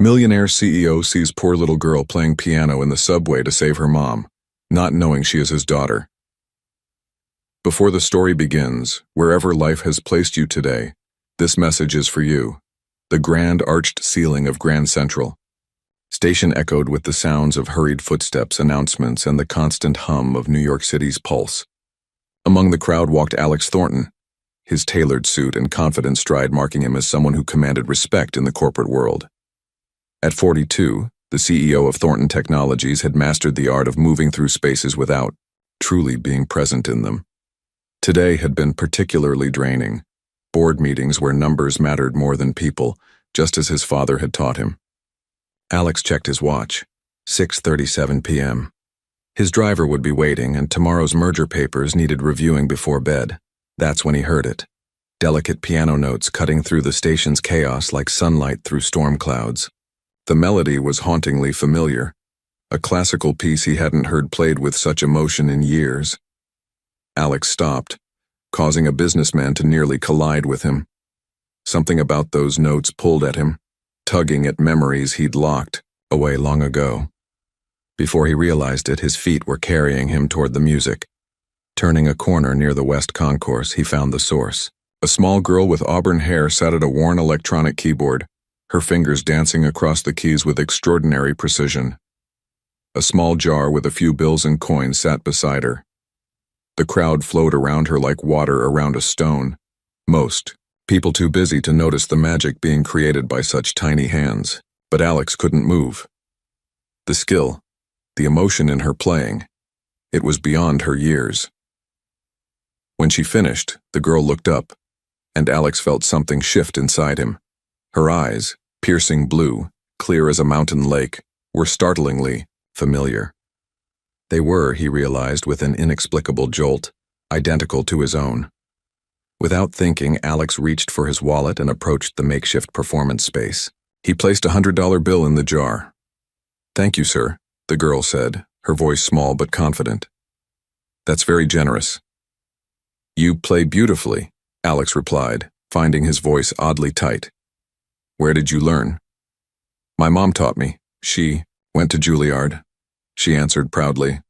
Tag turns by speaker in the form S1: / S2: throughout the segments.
S1: Millionaire CEO sees poor little girl playing piano in the subway to save her mom, not knowing she is his daughter. Before the story begins, wherever life has placed you today, this message is for you. The grand arched ceiling of Grand Central. Station echoed with the sounds of hurried footsteps, announcements, and the constant hum of New York City's pulse. Among the crowd walked Alex Thornton, his tailored suit and confident stride marking him as someone who commanded respect in the corporate world. At 42, the CEO of Thornton Technologies had mastered the art of moving through spaces without truly being present in them. Today had been particularly draining. Board meetings where numbers mattered more than people, just as his father had taught him. Alex checked his watch. 6:37 p.m. His driver would be waiting, and tomorrow's merger papers needed reviewing before bed. That's when he heard it. Delicate piano notes cutting through the station's chaos like sunlight through storm clouds. The melody was hauntingly familiar, a classical piece he hadn't heard played with such emotion in years. Alex stopped, causing a businessman to nearly collide with him. Something about those notes pulled at him, tugging at memories he'd locked away long ago. Before he realized it, his feet were carrying him toward the music. Turning a corner near the West Concourse, he found the source. A small girl with auburn hair sat at a worn electronic keyboard, her fingers dancing across the keys with extraordinary precision. A small jar with a few bills and coins sat beside her. The crowd flowed around her like water around a stone. Most people too busy to notice the magic being created by such tiny hands. But Alex couldn't move. The skill, the emotion in her playing, it was beyond her years. When she finished, the girl looked up, and Alex felt something shift inside him. Her eyes, piercing blue, clear as a mountain lake, were startlingly familiar. They were, he realized with an inexplicable jolt, identical to his own. Without thinking, Alex reached for his wallet and approached the makeshift performance space. He placed a $100 bill in the jar. "Thank you, sir," the girl said, her voice small but confident. "That's very generous." "You play beautifully," Alex replied, finding his voice oddly tight. "Where did you learn?" "My mom taught me. She went to Juilliard," she answered proudly.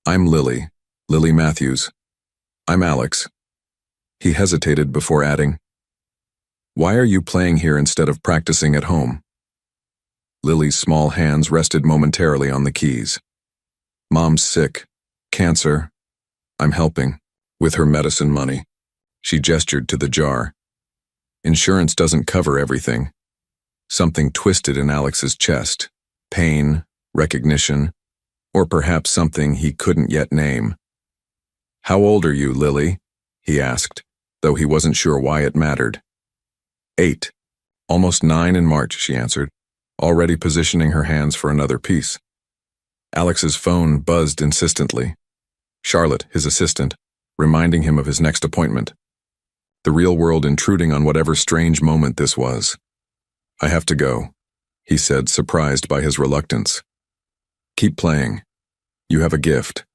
S1: "I'm Lily Matthews. I'm Alex." He hesitated before adding, "Why are you playing here instead of practicing at home?" Lily's small hands rested momentarily on the keys. "Mom's sick. Cancer. I'm helping. With her medicine money." She gestured to the jar. "Insurance doesn't cover everything." Something twisted in Alex's chest. Pain, recognition, or perhaps something he couldn't yet name. "How old are you, Lily?" he asked, though he wasn't sure why it mattered. 8. Almost 9 in March, she answered, already positioning her hands for another piece. Alex's phone buzzed insistently. Charlotte, his assistant, reminding him of his next appointment. The real world intruding on whatever strange moment this was. "I have to go," he said, surprised by his reluctance. "Keep playing. You have a gift."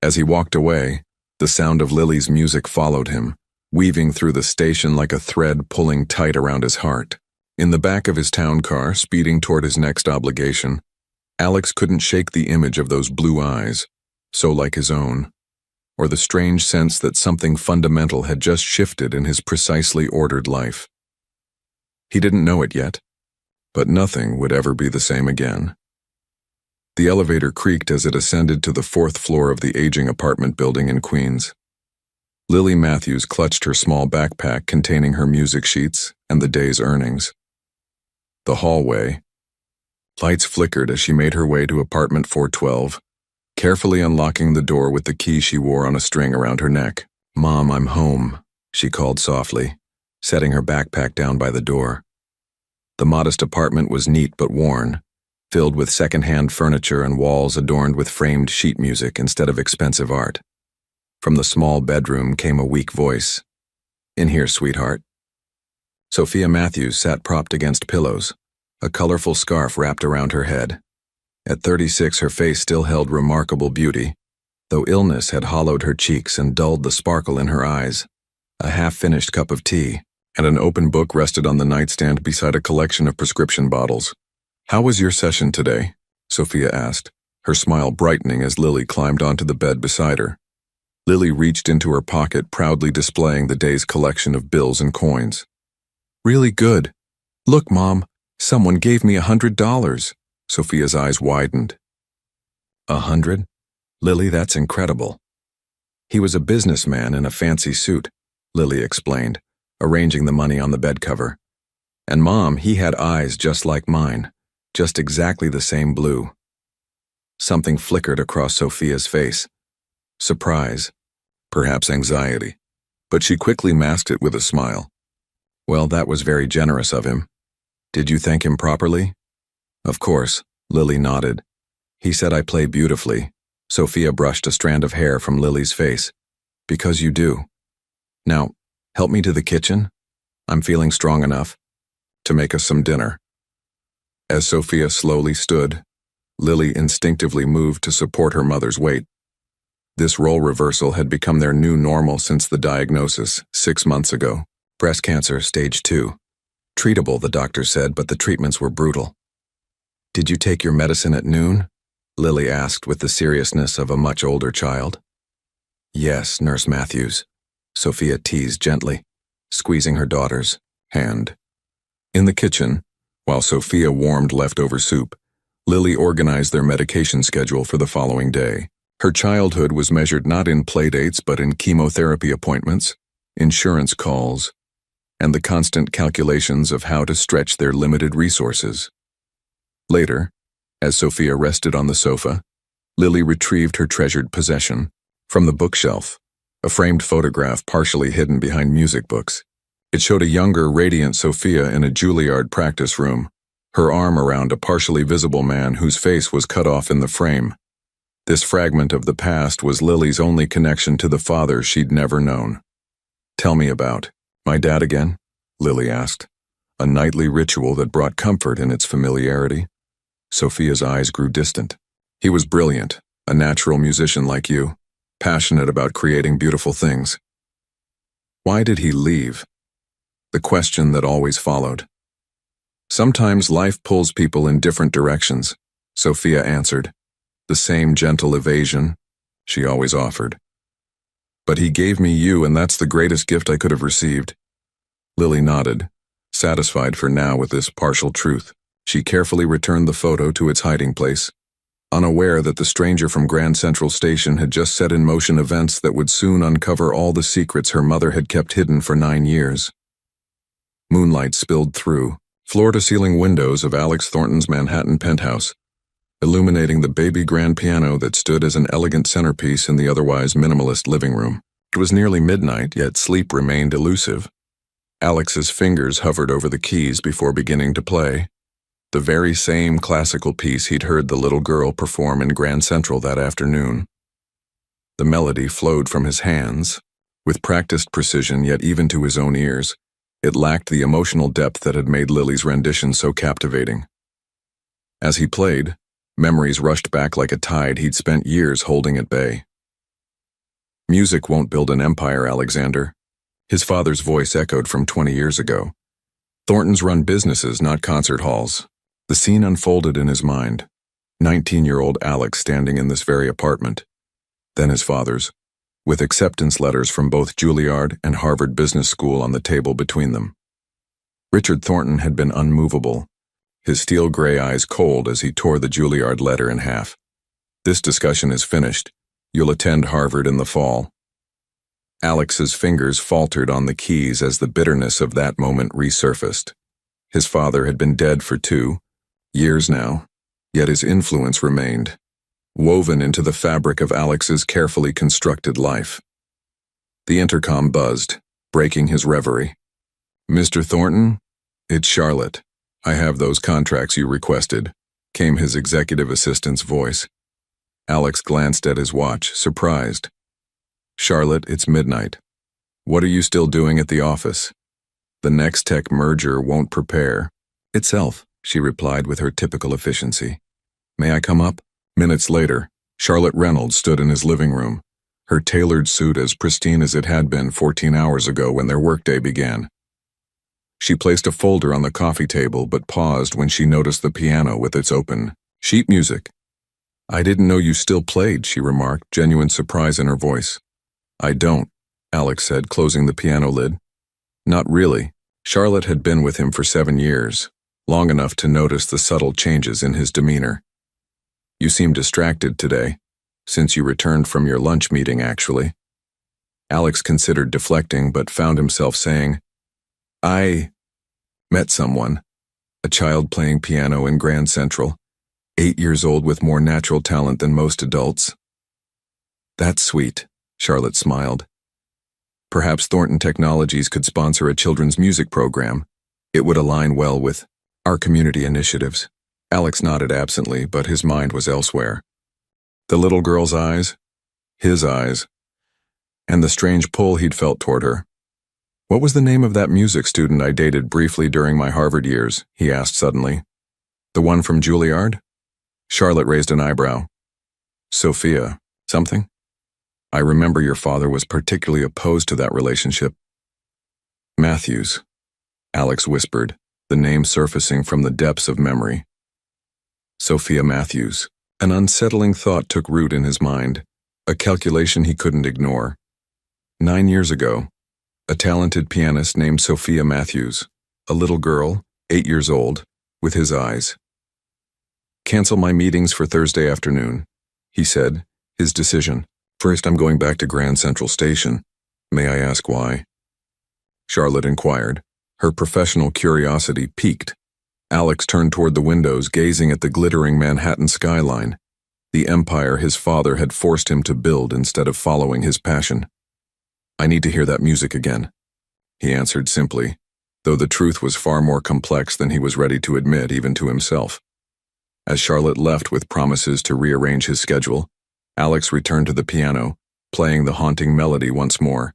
S1: As he walked away, the sound of Lily's music followed him, weaving through the station like a thread pulling tight around his heart. In the back of his town car, speeding toward his next obligation, Alex couldn't shake the image of those blue eyes, so like his own, or the strange sense that something fundamental had just shifted in his precisely ordered life. He didn't know it yet, but nothing would ever be the same again. The elevator creaked as it ascended to the 4th floor of the aging apartment building in Queens. Lily Matthews clutched her small backpack containing her music sheets and the day's earnings. The hallway. Lights flickered as she made her way to apartment 412, carefully unlocking the door with the key she wore on a string around her neck. "Mom, I'm home," she called softly, setting her backpack down by the door. The modest apartment was neat but worn, filled with second-hand furniture and walls adorned with framed sheet music instead of expensive art. From the small bedroom came a weak voice. "In here, sweetheart." Sophia Matthews sat propped against pillows, a colorful scarf wrapped around her head. At 36, her face still held remarkable beauty, though illness had hollowed her cheeks and dulled the sparkle in her eyes. A half-finished cup of tea and an open book rested on the nightstand beside a collection of prescription bottles. How was your session today? Sophia asked, her smile brightening as Lily climbed onto the bed beside her. Lily reached into her pocket, proudly displaying the day's collection of bills and coins. Really good. Look, Mom, someone gave me $100. Sophia's eyes widened. 100? Lily, that's incredible. He was a businessman in a fancy suit, Lily explained, arranging the money on the bed cover. And Mom, he had eyes just like mine, just exactly the same blue. Something flickered across Sophia's face. Surprise, perhaps anxiety, but she quickly masked it with a smile. Well, that was very generous of him. Did you thank him properly? Of course, Lily nodded. He said I play beautifully. Sophia brushed a strand of hair from Lily's face. Because you do. Now, help me to the kitchen. I'm feeling strong enough to make us some dinner. As Sophia slowly stood, Lily instinctively moved to support her mother's weight. This role reversal had become their new normal since the diagnosis 6 months ago. Breast cancer, stage 2. Treatable, the doctor said, but the treatments were brutal. Did you take your medicine at noon? Lily asked with the seriousness of a much older child. Yes, Nurse Matthews, Sophia teased gently, squeezing her daughter's hand. In the kitchen, while Sophia warmed leftover soup, Lily organized their medication schedule for the following day. Her childhood was measured not in playdates but in chemotherapy appointments, insurance calls, and the constant calculations of how to stretch their limited resources. Later, as Sophia rested on the sofa, Lily retrieved her treasured possession from the bookshelf, a framed photograph partially hidden behind music books. It showed a younger, radiant Sophia in a Juilliard practice room, her arm around a partially visible man whose face was cut off in the frame. This fragment of the past was Lily's only connection to the father she'd never known. Tell me about my dad again? Lily asked, a nightly ritual that brought comfort in its familiarity. Sophia's eyes grew distant. He was brilliant, a natural musician like you, passionate about creating beautiful things. Why did he leave? The question that always followed. Sometimes life pulls people in different directions, Sophia answered, the same gentle evasion she always offered. But he gave me you, and that's the greatest gift I could have received. Lily nodded, satisfied for now with this partial truth. She carefully returned the photo to its hiding place, unaware that the stranger from Grand Central Station had just set in motion events that would soon uncover all the secrets her mother had kept hidden for 9 years. Moonlight spilled through floor-to-ceiling windows of Alex Thornton's Manhattan penthouse, illuminating the baby grand piano that stood as an elegant centerpiece in the otherwise minimalist living room. It was nearly midnight, yet sleep remained elusive. Alex's fingers hovered over the keys before beginning to play, the very same classical piece he'd heard the little girl perform in Grand Central that afternoon. The melody flowed from his hands, with practiced precision, yet even to his own ears, it lacked the emotional depth that had made Lily's rendition so captivating. As he played, memories rushed back like a tide he'd spent years holding at bay. Music won't build an empire, Alexander. His father's voice echoed from 20 years ago. Thorntons run businesses, not concert halls. The scene unfolded in his mind. 19-year-old Alex standing in this very apartment. Then his father's, with acceptance letters from both Juilliard and Harvard Business School on the table between them. Richard Thornton had been unmovable, his steel gray eyes cold as he tore the Juilliard letter in half. This discussion is finished. You'll attend Harvard in the fall. Alex's fingers faltered on the keys as the bitterness of that moment resurfaced. His father had been dead for 2 years now, yet his influence remained, woven into the fabric of Alex's carefully constructed life. The intercom buzzed, breaking his reverie. Mr. Thornton? It's Charlotte. I have those contracts you requested, came his executive assistant's voice. Alex glanced at his watch, surprised. Charlotte, it's midnight. What are you still doing at the office? The next tech merger won't prepare itself, she replied with her typical efficiency. May I come up? Minutes later, Charlotte Reynolds stood in his living room, her tailored suit as pristine as it had been 14 hours ago when their workday began. She placed a folder on the coffee table but paused when she noticed the piano with its open sheet music. "I didn't know you still played," she remarked, genuine surprise in her voice. "I don't," Alex said, closing the piano lid. "Not really." Charlotte had been with him for 7 years, long enough to notice the subtle changes in his demeanor. "You seem distracted today, since you returned from your lunch meeting, actually." Alex considered deflecting but found himself saying, "I met someone, a child playing piano in Grand Central, 8 years old with more natural talent than most adults." "That's sweet," Charlotte smiled. "Perhaps Thornton Technologies could sponsor a children's music program. It would align well with our community initiatives." Alex nodded absently, but his mind was elsewhere. The little girl's eyes, his eyes, and the strange pull he'd felt toward her. "What was the name of that music student I dated briefly during my Harvard years?" he asked suddenly. "The one from Juilliard?" Charlotte raised an eyebrow. "Sophia, something? I remember your father was particularly opposed to that relationship." "Matthews," Alex whispered, the name surfacing from the depths of memory. Sophia Matthews. An unsettling thought took root in his mind, a calculation he couldn't ignore. 9 years ago, a talented pianist named Sophia Matthews, a little girl, 8 years old, with his eyes. "Cancel my meetings for Thursday afternoon," he said, his decision. "First, I'm going back to Grand Central Station. May I ask why?" Charlotte inquired. Her professional curiosity piqued. Alex turned toward the windows, gazing at the glittering Manhattan skyline, the empire his father had forced him to build instead of following his passion. "I need to hear that music again," he answered simply, though the truth was far more complex than he was ready to admit even to himself. As Charlotte left with promises to rearrange his schedule, Alex returned to the piano, playing the haunting melody once more,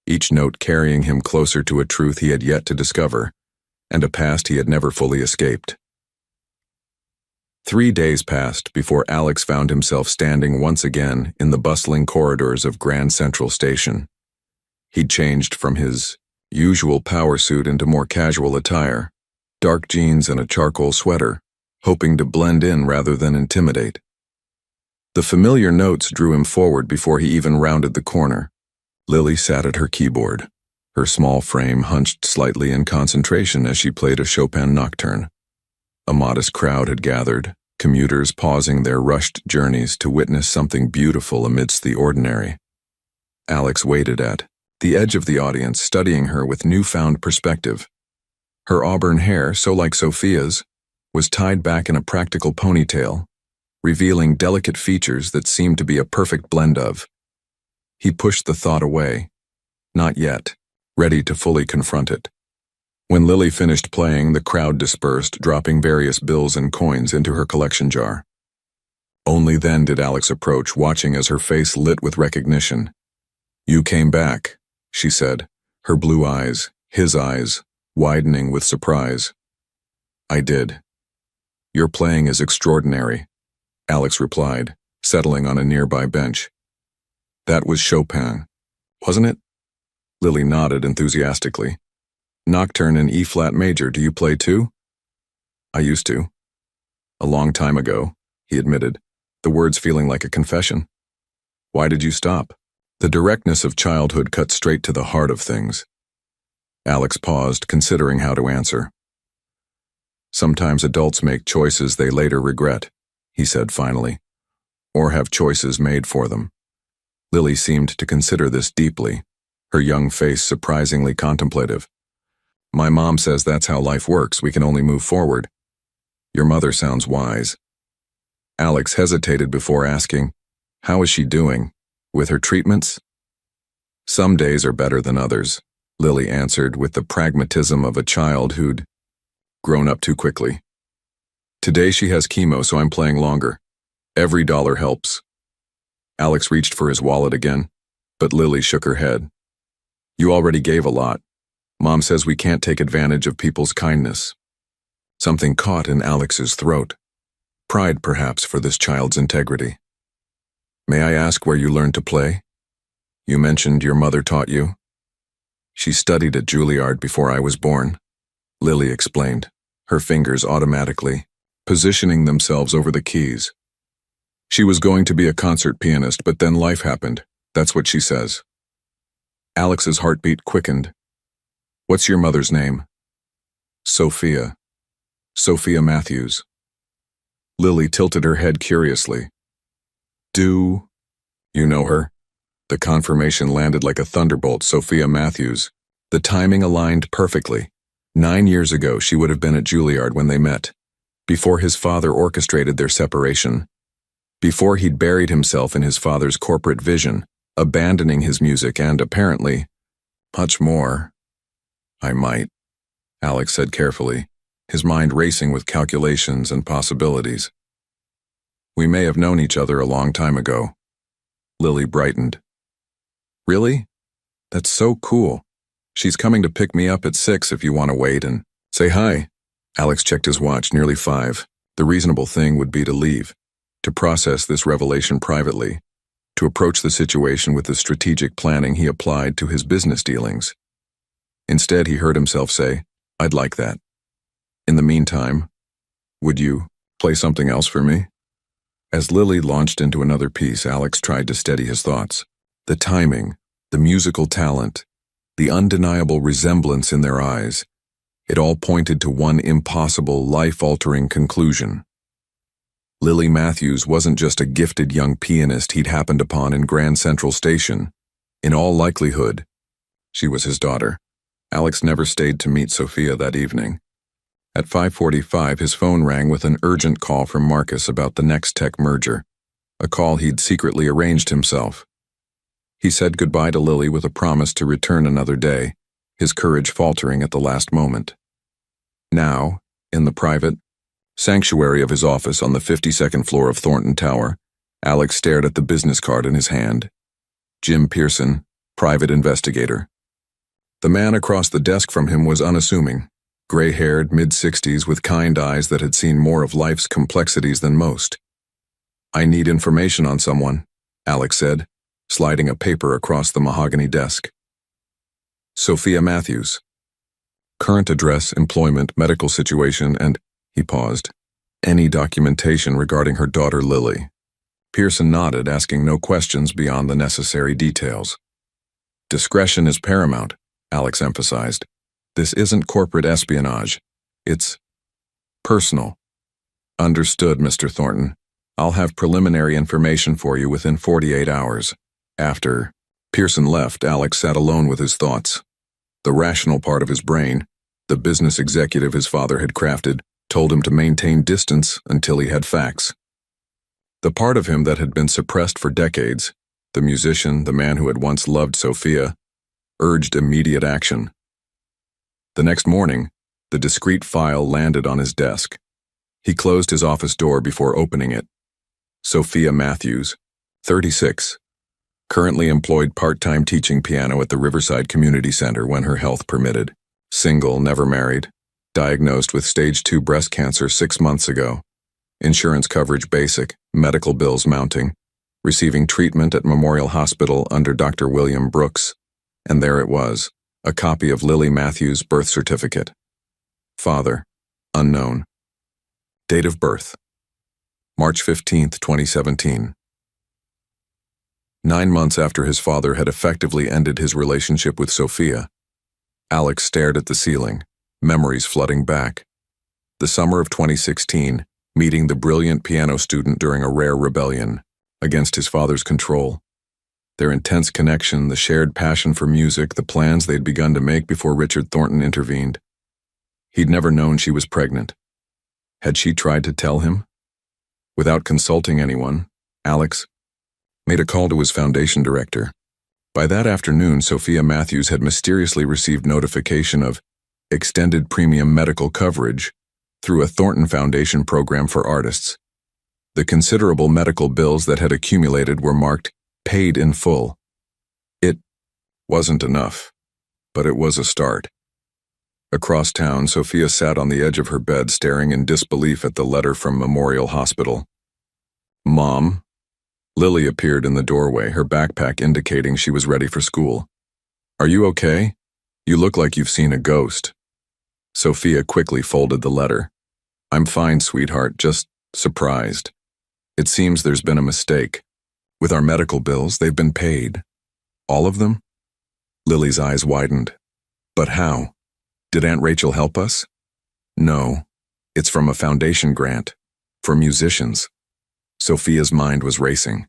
S1: each note carrying him closer to a truth he had yet to discover, and a past he had never fully escaped. 3 days passed before Alex found himself standing once again in the bustling corridors of Grand Central Station. He'd changed from his usual power suit into more casual attire, dark jeans and a charcoal sweater, hoping to blend in rather than intimidate. The familiar notes drew him forward before he even rounded the corner. Lily sat at her keyboard, her small frame hunched slightly in concentration as she played a Chopin nocturne. A modest crowd had gathered, commuters pausing their rushed journeys to witness something beautiful amidst the ordinary. Alex waited at the edge of the audience, studying her with newfound perspective. Her auburn hair, so like Sophia's, was tied back in a practical ponytail, revealing delicate features that seemed to be a perfect blend of. He pushed the thought away. Not yet, ready to fully confront it. When Lily finished playing, the crowd dispersed, dropping various bills and coins into her collection jar. Only then did Alex approach, watching as her face lit with recognition. "You came back," she said, her blue eyes, his eyes, widening with surprise. "I did. Your playing is extraordinary," Alex replied, settling on a nearby bench. "That was Chopin, wasn't it?" Lily nodded enthusiastically. "Nocturne in E-flat major, do you play too?" "I used to. A long time ago," he admitted, the words feeling like a confession. "Why did you stop?" The directness of childhood cut straight to the heart of things. Alex paused, considering how to answer. "Sometimes adults make choices they later regret," he said finally, "or have choices made for them." Lily seemed to consider this deeply, her young face surprisingly contemplative. "My mom says that's how life works, we can only move forward." "Your mother sounds wise." Alex hesitated before asking, "How is she doing? With her treatments?" "Some days are better than others," Lily answered with the pragmatism of a child who'd grown up too quickly. "Today she has chemo, so I'm playing longer. Every dollar helps." Alex reached for his wallet again, but Lily shook her head. "You already gave a lot. Mom says we can't take advantage of people's kindness." Something caught in Alex's throat. Pride, perhaps, for this child's integrity. "May I ask where you learned to play? You mentioned your mother taught you." "She studied at Juilliard before I was born," Lily explained, her fingers automatically positioning themselves over the keys. She was going to be a concert pianist, but then life happened. That's what she says. Alex's heartbeat quickened. What's your mother's name? Sophia. Sophia Matthews. Lily tilted her head curiously. Do you know her? The confirmation landed like a thunderbolt. Sophia Matthews. The timing aligned perfectly. 9 years ago, she would have been at Juilliard when they met, before his father orchestrated their separation, before he'd buried himself in his father's corporate vision, abandoning his music and, apparently, much more. I might, Alex said carefully, his mind racing with calculations and possibilities. We may have known each other a long time ago. Lily brightened. Really? That's so cool. She's coming to pick me up at 6 if you want to wait and say hi. Alex checked his watch, nearly 5. The reasonable thing would be to leave, to process this revelation privately, to approach the situation with the strategic planning he applied to his business dealings. Instead, he heard himself say, I'd like that. In the meantime, would you play something else for me? As Lily launched into another piece, Alex tried to steady his thoughts. The timing, the musical talent, the undeniable resemblance in their eyes, it all pointed to one impossible, life-altering conclusion. Lily Matthews wasn't just a gifted young pianist he'd happened upon in Grand Central Station. In all likelihood, she was his daughter. Alex never stayed to meet Sophia that evening. At 5:45, his phone rang with an urgent call from Marcus about the Next Tech merger, a call he'd secretly arranged himself. He said goodbye to Lily with a promise to return another day, his courage faltering at the last moment. Now, in the private sanctuary of his office on the 52nd floor of Thornton Tower, Alex stared at the business card in his hand. Jim Pearson, private investigator. The man across the desk from him was unassuming, gray-haired, mid-60s with kind eyes that had seen more of life's complexities than most. I need information on someone, Alex said, sliding a paper across the mahogany desk. Sophia Matthews. Current address, employment, medical situation, and, he paused, any documentation regarding her daughter Lily. Pearson nodded, asking no questions beyond the necessary details. Discretion is paramount, Alex emphasized. This isn't corporate espionage. It's personal. Understood, Mr. Thornton. I'll have preliminary information for you within 48 hours. After Pearson left, Alex sat alone with his thoughts. The rational part of his brain, the business executive his father had crafted, told him to maintain distance until he had facts. The part of him that had been suppressed for decades, the musician, the man who had once loved Sophia, urged immediate action. The next morning, the discreet file landed on his desk. He closed his office door before opening it. Sophia Matthews, 36. Currently employed part-time teaching piano at the Riverside Community Center when her health permitted. Single, never married. Diagnosed with stage 2 breast cancer 6 months ago. Insurance coverage basic, medical bills mounting. Receiving treatment at Memorial Hospital under Dr. William Brooks. And there it was, a copy of Lily Matthews' birth certificate. Father, unknown. Date of birth, March 15, 2017. 9 months after his father had effectively ended his relationship with Sophia, Alex stared at the ceiling, memories flooding back. The summer of 2016, meeting the brilliant piano student during a rare rebellion against his father's control. Their intense connection, the shared passion for music, the plans they'd begun to make before Richard Thornton intervened. He'd never known she was pregnant. Had she tried to tell him? Without consulting anyone, Alex made a call to his foundation director. By that afternoon, Sophia Matthews had mysteriously received notification of extended premium medical coverage through a Thornton Foundation program for artists. The considerable medical bills that had accumulated were marked paid in full. It wasn't enough, but it was a start. Across town, Sophia sat on the edge of her bed staring in disbelief at the letter from Memorial Hospital. Mom? Lily appeared in the doorway, her backpack indicating she was ready for school. Are you okay? You look like you've seen a ghost. Sophia quickly folded the letter. I'm fine, sweetheart, just surprised. It seems there's been a mistake. With our medical bills, they've been paid. All of them? Lily's eyes widened. But how? Did Aunt Rachel help us? No. It's from a foundation grant. For musicians. Sophia's mind was racing.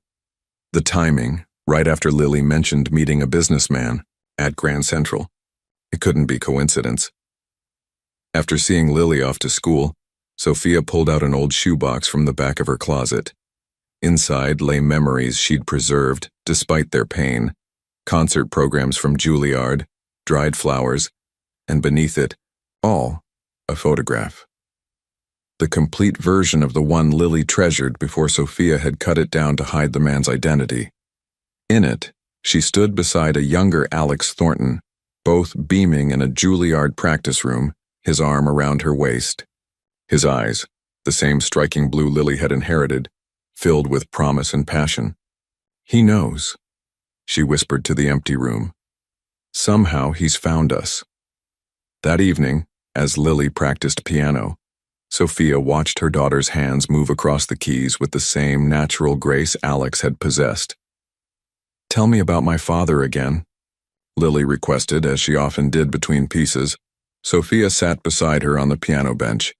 S1: The timing, right after Lily mentioned meeting a businessman at Grand Central. It couldn't be coincidence. After seeing Lily off to school, Sophia pulled out an old shoebox from the back of her closet. Inside lay memories she'd preserved, despite their pain, concert programs from Juilliard, dried flowers, and beneath it, all, a photograph. The complete version of the one Lily treasured before Sophia had cut it down to hide the man's identity. In it, she stood beside a younger Alex Thornton, both beaming in a Juilliard practice room, his arm around her waist. His eyes, the same striking blue Lily had inherited, filled with promise and passion. He knows, she whispered to the empty room. Somehow he's found us. That evening, as Lily practiced piano, Sophia watched her daughter's hands move across the keys with the same natural grace Alex had possessed. Tell me about my father again, Lily requested, as she often did between pieces. Sophia sat beside her on the piano bench.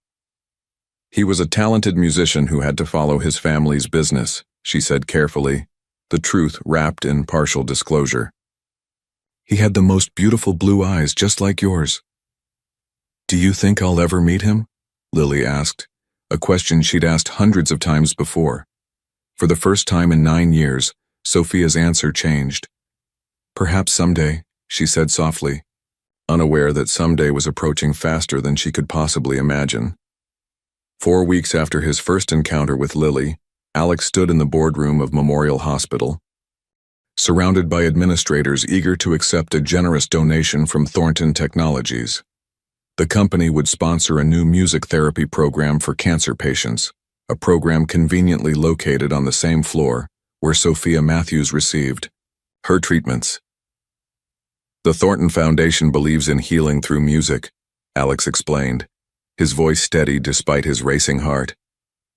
S1: He was a talented musician who had to follow his family's business, she said carefully, the truth wrapped in partial disclosure. He had the most beautiful blue eyes, just like yours. Do you think I'll ever meet him? Lily asked, a question she'd asked hundreds of times before. For the first time in 9 years, Sophia's answer changed. Perhaps someday, she said softly, unaware that someday was approaching faster than she could possibly imagine. 4 weeks after his first encounter with Lily, Alex stood in the boardroom of Memorial Hospital, surrounded by administrators eager to accept a generous donation from Thornton Technologies. The company would sponsor a new music therapy program for cancer patients, a program conveniently located on the same floor where Sophia Matthews received her treatments. The Thornton Foundation believes in healing through music, Alex explained, his voice steady despite his racing heart.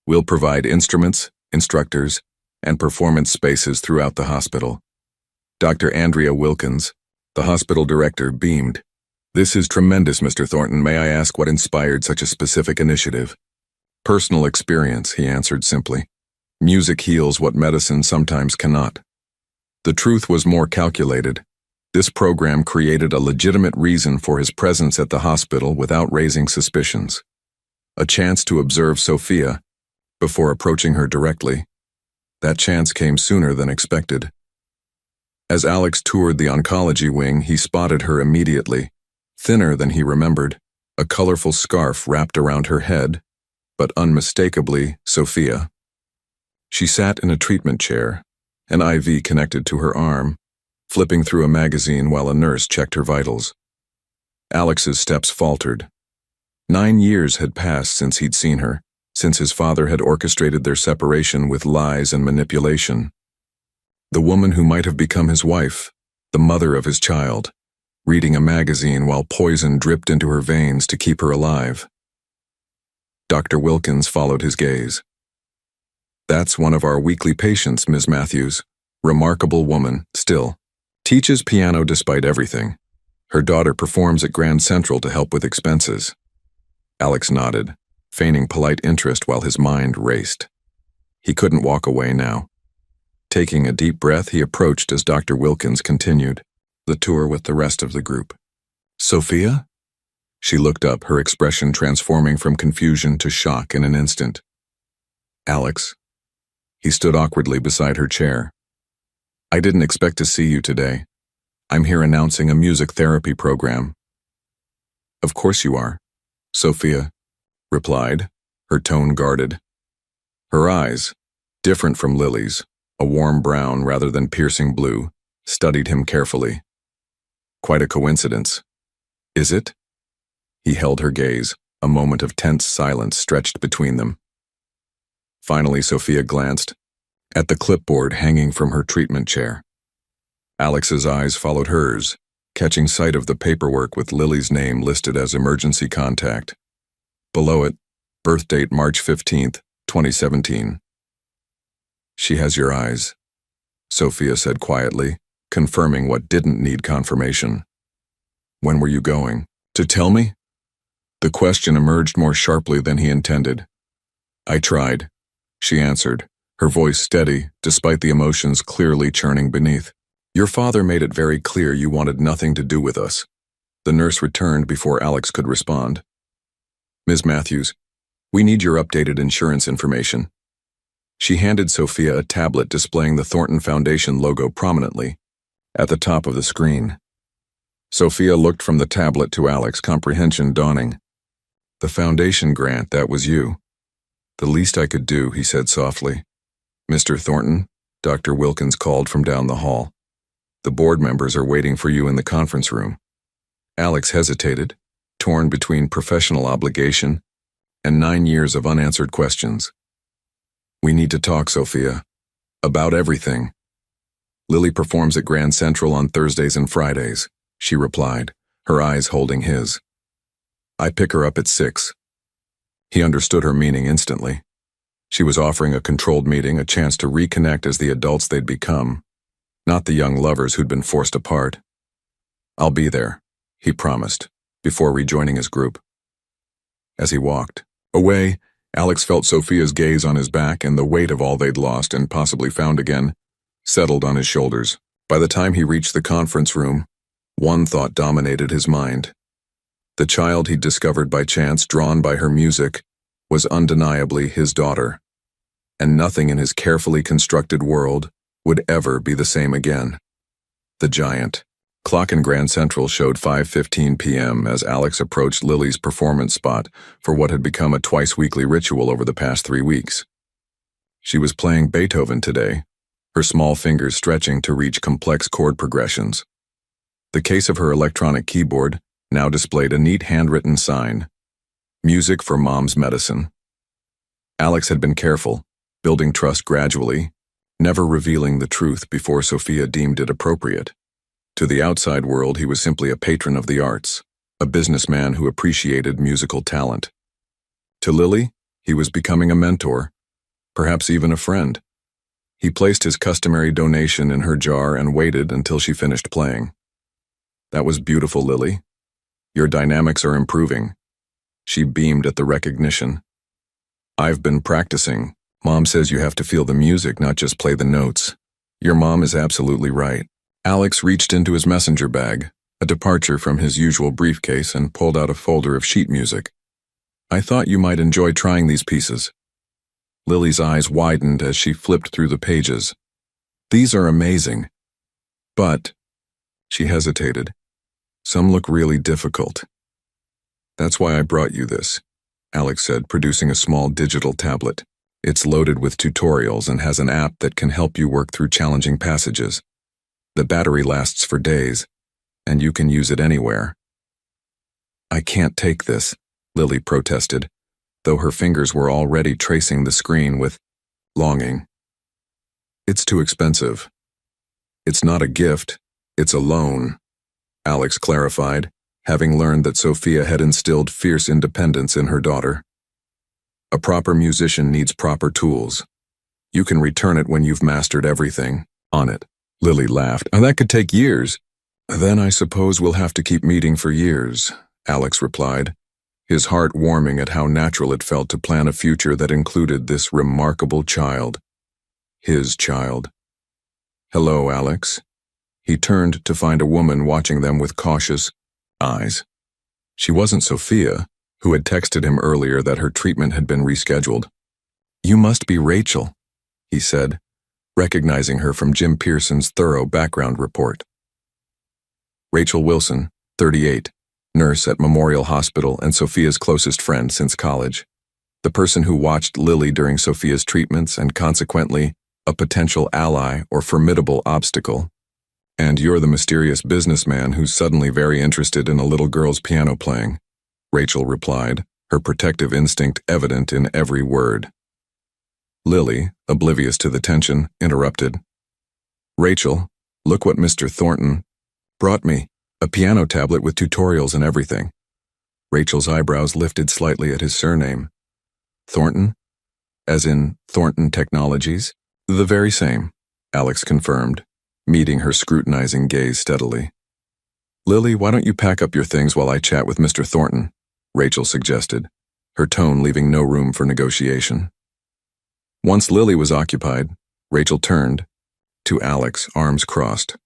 S1: We'll provide instruments, instructors, and performance spaces throughout the hospital. Dr. Andrea Wilkins, the hospital director, beamed. This is tremendous, Mr. Thornton. May I ask what inspired such a specific initiative? Personal experience, he answered simply. Music heals what medicine sometimes cannot. The truth was more calculated. This program created a legitimate reason for his presence at the hospital without raising suspicions. A chance to observe Sophia before approaching her directly. That chance came sooner than expected. As Alex toured the oncology wing, he spotted her immediately, thinner than he remembered, a colorful scarf wrapped around her head, but unmistakably Sophia. She sat in a treatment chair, an IV connected to her arm, flipping through a magazine while a nurse checked her vitals. Alex's steps faltered. 9 years had passed since he'd seen her, since his father had orchestrated their separation with lies and manipulation. The woman who might have become his wife, the mother of his child, reading a magazine while poison dripped into her veins to keep her alive. Dr. Wilkins followed his gaze. That's one of our weekly patients, Ms. Matthews. Remarkable woman, still. Teaches piano despite everything. Her daughter performs at Grand Central to help with expenses. Alex nodded, feigning polite interest while his mind raced. He couldn't walk away now. Taking a deep breath, he approached as Dr. Wilkins continued the tour with the rest of the group. Sophia? She looked up, her expression transforming from confusion to shock in an instant. Alex. He stood awkwardly beside her chair. I didn't expect to see you today. I'm here announcing a music therapy program. Of course you are, Sophia replied, her tone guarded. Her eyes, different from Lily's, a warm brown rather than piercing blue, studied him carefully. Quite a coincidence. Is it? He held her gaze, a moment of tense silence stretched between them. Finally, Sophia glanced at the clipboard hanging from her treatment chair. Alex's eyes followed hers, catching sight of the paperwork with Lily's name listed as emergency contact. Below it, birth date March 15th, 2017. "She has your eyes," Sophia said quietly, confirming what didn't need confirmation. "When were you going to tell me?" The question emerged more sharply than he intended. "I tried," she answered, her voice steady despite the emotions clearly churning beneath. "Your father made it very clear you wanted nothing to do with us." The nurse returned before Alex could respond. "Ms. Matthews, we need your updated insurance information." She handed Sophia a tablet displaying the Thornton Foundation logo prominently at the top of the screen. Sophia looked from the tablet to Alex, comprehension dawning. "The foundation grant, that was you." "The least I could do," he said softly. "Mr. Thornton," Dr. Wilkins called from down the hall. "The board members are waiting for you in the conference room." Alex hesitated, torn between professional obligation and 9 years of unanswered questions. "We need to talk, Sophia. About everything." "Lily performs at Grand Central on Thursdays and Fridays," she replied, her eyes holding his. "I pick her up at 6. He understood her meaning instantly. She was offering a controlled meeting, a chance to reconnect as the adults they'd become, not the young lovers who'd been forced apart. "I'll be there," he promised, before rejoining his group. As he walked away, Alex felt Sophia's gaze on his back, and the weight of all they'd lost and possibly found again settled on his shoulders. By the time he reached the conference room, one thought dominated his mind. The child he'd discovered by chance, drawn by her music, was undeniably his daughter, and nothing in his carefully constructed world would ever be the same again. The giant clock in Grand Central showed 5:15 p.m. as Alex approached Lily's performance spot for what had become a twice-weekly ritual over the past 3 weeks. She was playing Beethoven today, her small fingers stretching to reach complex chord progressions. The case of her electronic keyboard now displayed a neat handwritten sign: "Music for Mom's Medicine." Alex had been careful, building trust gradually, never revealing the truth before Sophia deemed it appropriate. To the outside world, he was simply a patron of the arts, a businessman who appreciated musical talent. To Lily, he was becoming a mentor, perhaps even a friend. He placed his customary donation in her jar and waited until she finished playing. "That was beautiful, Lily. Your dynamics are improving." She beamed at the recognition. "I've been practicing. Mom says you have to feel the music, not just play the notes." "Your mom is absolutely right." Alex reached into his messenger bag, a departure from his usual briefcase, and pulled out a folder of sheet music. "I thought you might enjoy trying these pieces." Lily's eyes widened as she flipped through the pages. "These are amazing. But," she hesitated, "some look really difficult." "That's why I brought you this," Alex said, producing a small digital tablet. "It's loaded with tutorials and has an app that can help you work through challenging passages. The battery lasts for days, and you can use it anywhere." "I can't take this," Lily protested, though her fingers were already tracing the screen with longing. "It's too expensive." "It's not a gift, it's a loan," Alex clarified, having learned that Sophia had instilled fierce independence in her daughter. "A proper musician needs proper tools. You can return it when you've mastered everything on it." Lily laughed. "That could take years." "Then I suppose we'll have to keep meeting for years," Alex replied, his heart warming at how natural it felt to plan a future that included this remarkable child. His child. "Hello, Alex." He turned to find a woman watching them with cautious eyes. She wasn't Sophia, who had texted him earlier that her treatment had been rescheduled. "You must be Rachel," he said, recognizing her from Jim Pearson's thorough background report. Rachel Wilson, 38, nurse at Memorial Hospital and Sophia's closest friend since college. The person who watched Lily during Sophia's treatments and consequently a potential ally or formidable obstacle. "And you're the mysterious businessman who's suddenly very interested in a little girl's piano playing," Rachel replied, her protective instinct evident in every word. Lily, oblivious to the tension, interrupted. "Rachel, look what Mr. Thornton brought me." A piano tablet with tutorials and everything. Rachel's eyebrows lifted slightly at his surname. Thornton? As in Thornton Technologies? The very same, Alex confirmed, meeting her scrutinizing gaze steadily. Lily, why don't you pack up your things while I chat with Mr. Thornton? Rachel suggested, her tone leaving no room for negotiation. Once Lily was occupied, Rachel turned to Alex, arms crossed.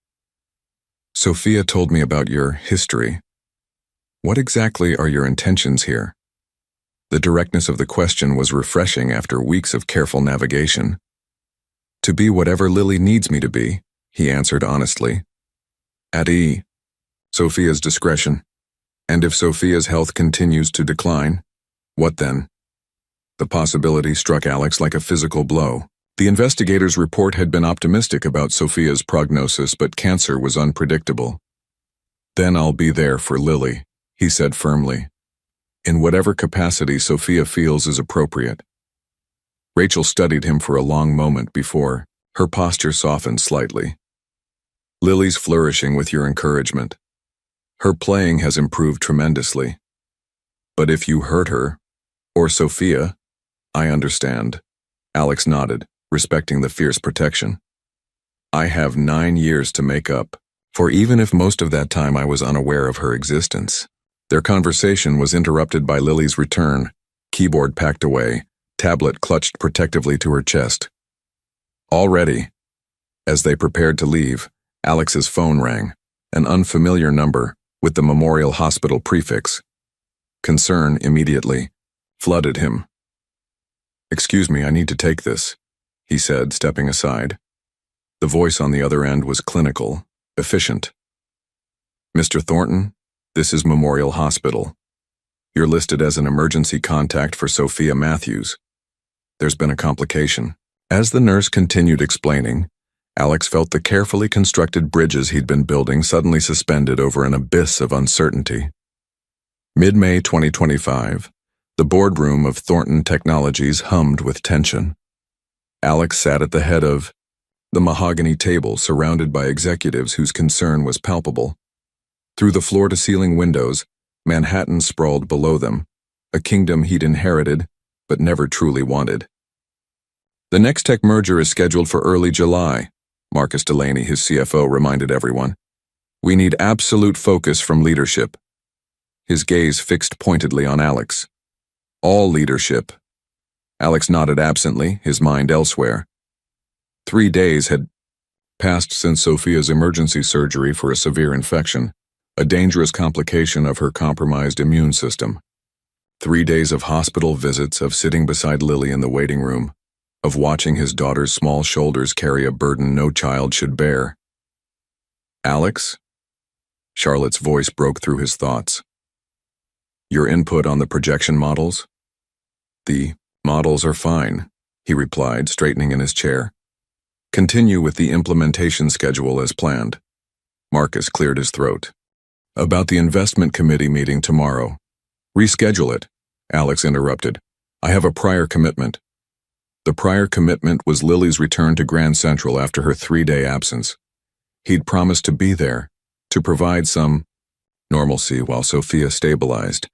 S1: Sophia told me about your history. What exactly are your intentions here? The directness of the question was refreshing after weeks of careful navigation. To be whatever Lily needs me to be, he answered honestly. At Sophia's discretion. And if Sophia's health continues to decline, what then? The possibility struck Alex like a physical blow. The investigators' report had been optimistic about Sophia's prognosis, but cancer was unpredictable. Then I'll be there for Lily, he said firmly. In whatever capacity Sophia feels is appropriate. Rachel studied him for a long moment before her posture softened slightly. Lily's flourishing with your encouragement. Her playing has improved tremendously. But if you hurt her, or Sophia, I understand. Alex nodded, respecting the fierce protection. I have 9 years to make up, for even if most of that time I was unaware of her existence. Their conversation was interrupted by Lily's return, keyboard packed away, tablet clutched protectively to her chest. Already, as they prepared to leave, Alex's phone rang, an unfamiliar number with the Memorial Hospital prefix. Concern immediately flooded him. Excuse me, I need to take this, he said, stepping aside. The voice on the other end was clinical, efficient. Mr. Thornton, this is Memorial Hospital. You're listed as an emergency contact for Sophia Matthews. There's been a complication. As the nurse continued explaining, Alex felt the carefully constructed bridges he'd been building suddenly suspended over an abyss of uncertainty. Mid-May 2025, the boardroom of Thornton Technologies hummed with tension. Alex sat at the head of the mahogany table surrounded by executives whose concern was palpable. Through the floor-to-ceiling windows, Manhattan sprawled below them, a kingdom he'd inherited but never truly wanted. The next tech merger is scheduled for early July, Marcus Delaney, his CFO, reminded everyone. We need absolute focus from leadership. His gaze fixed pointedly on Alex. All leadership. Alex nodded absently, his mind elsewhere. 3 days had passed since Sophia's emergency surgery for a severe infection, a dangerous complication of her compromised immune system. 3 days of hospital visits, of sitting beside Lily in the waiting room, of watching his daughter's small shoulders carry a burden no child should bear. Alex? Charlotte's voice broke through his thoughts. Your input on the projection models? The models are fine, he replied, straightening in his chair. Continue with the implementation schedule as planned. Marcus cleared his throat. About the investment committee meeting tomorrow. Reschedule it, Alex interrupted. I have a prior commitment. The prior commitment was Lily's return to Grand Central after her 3-day absence. He'd promised to be there, to provide some normalcy while Sophia stabilized.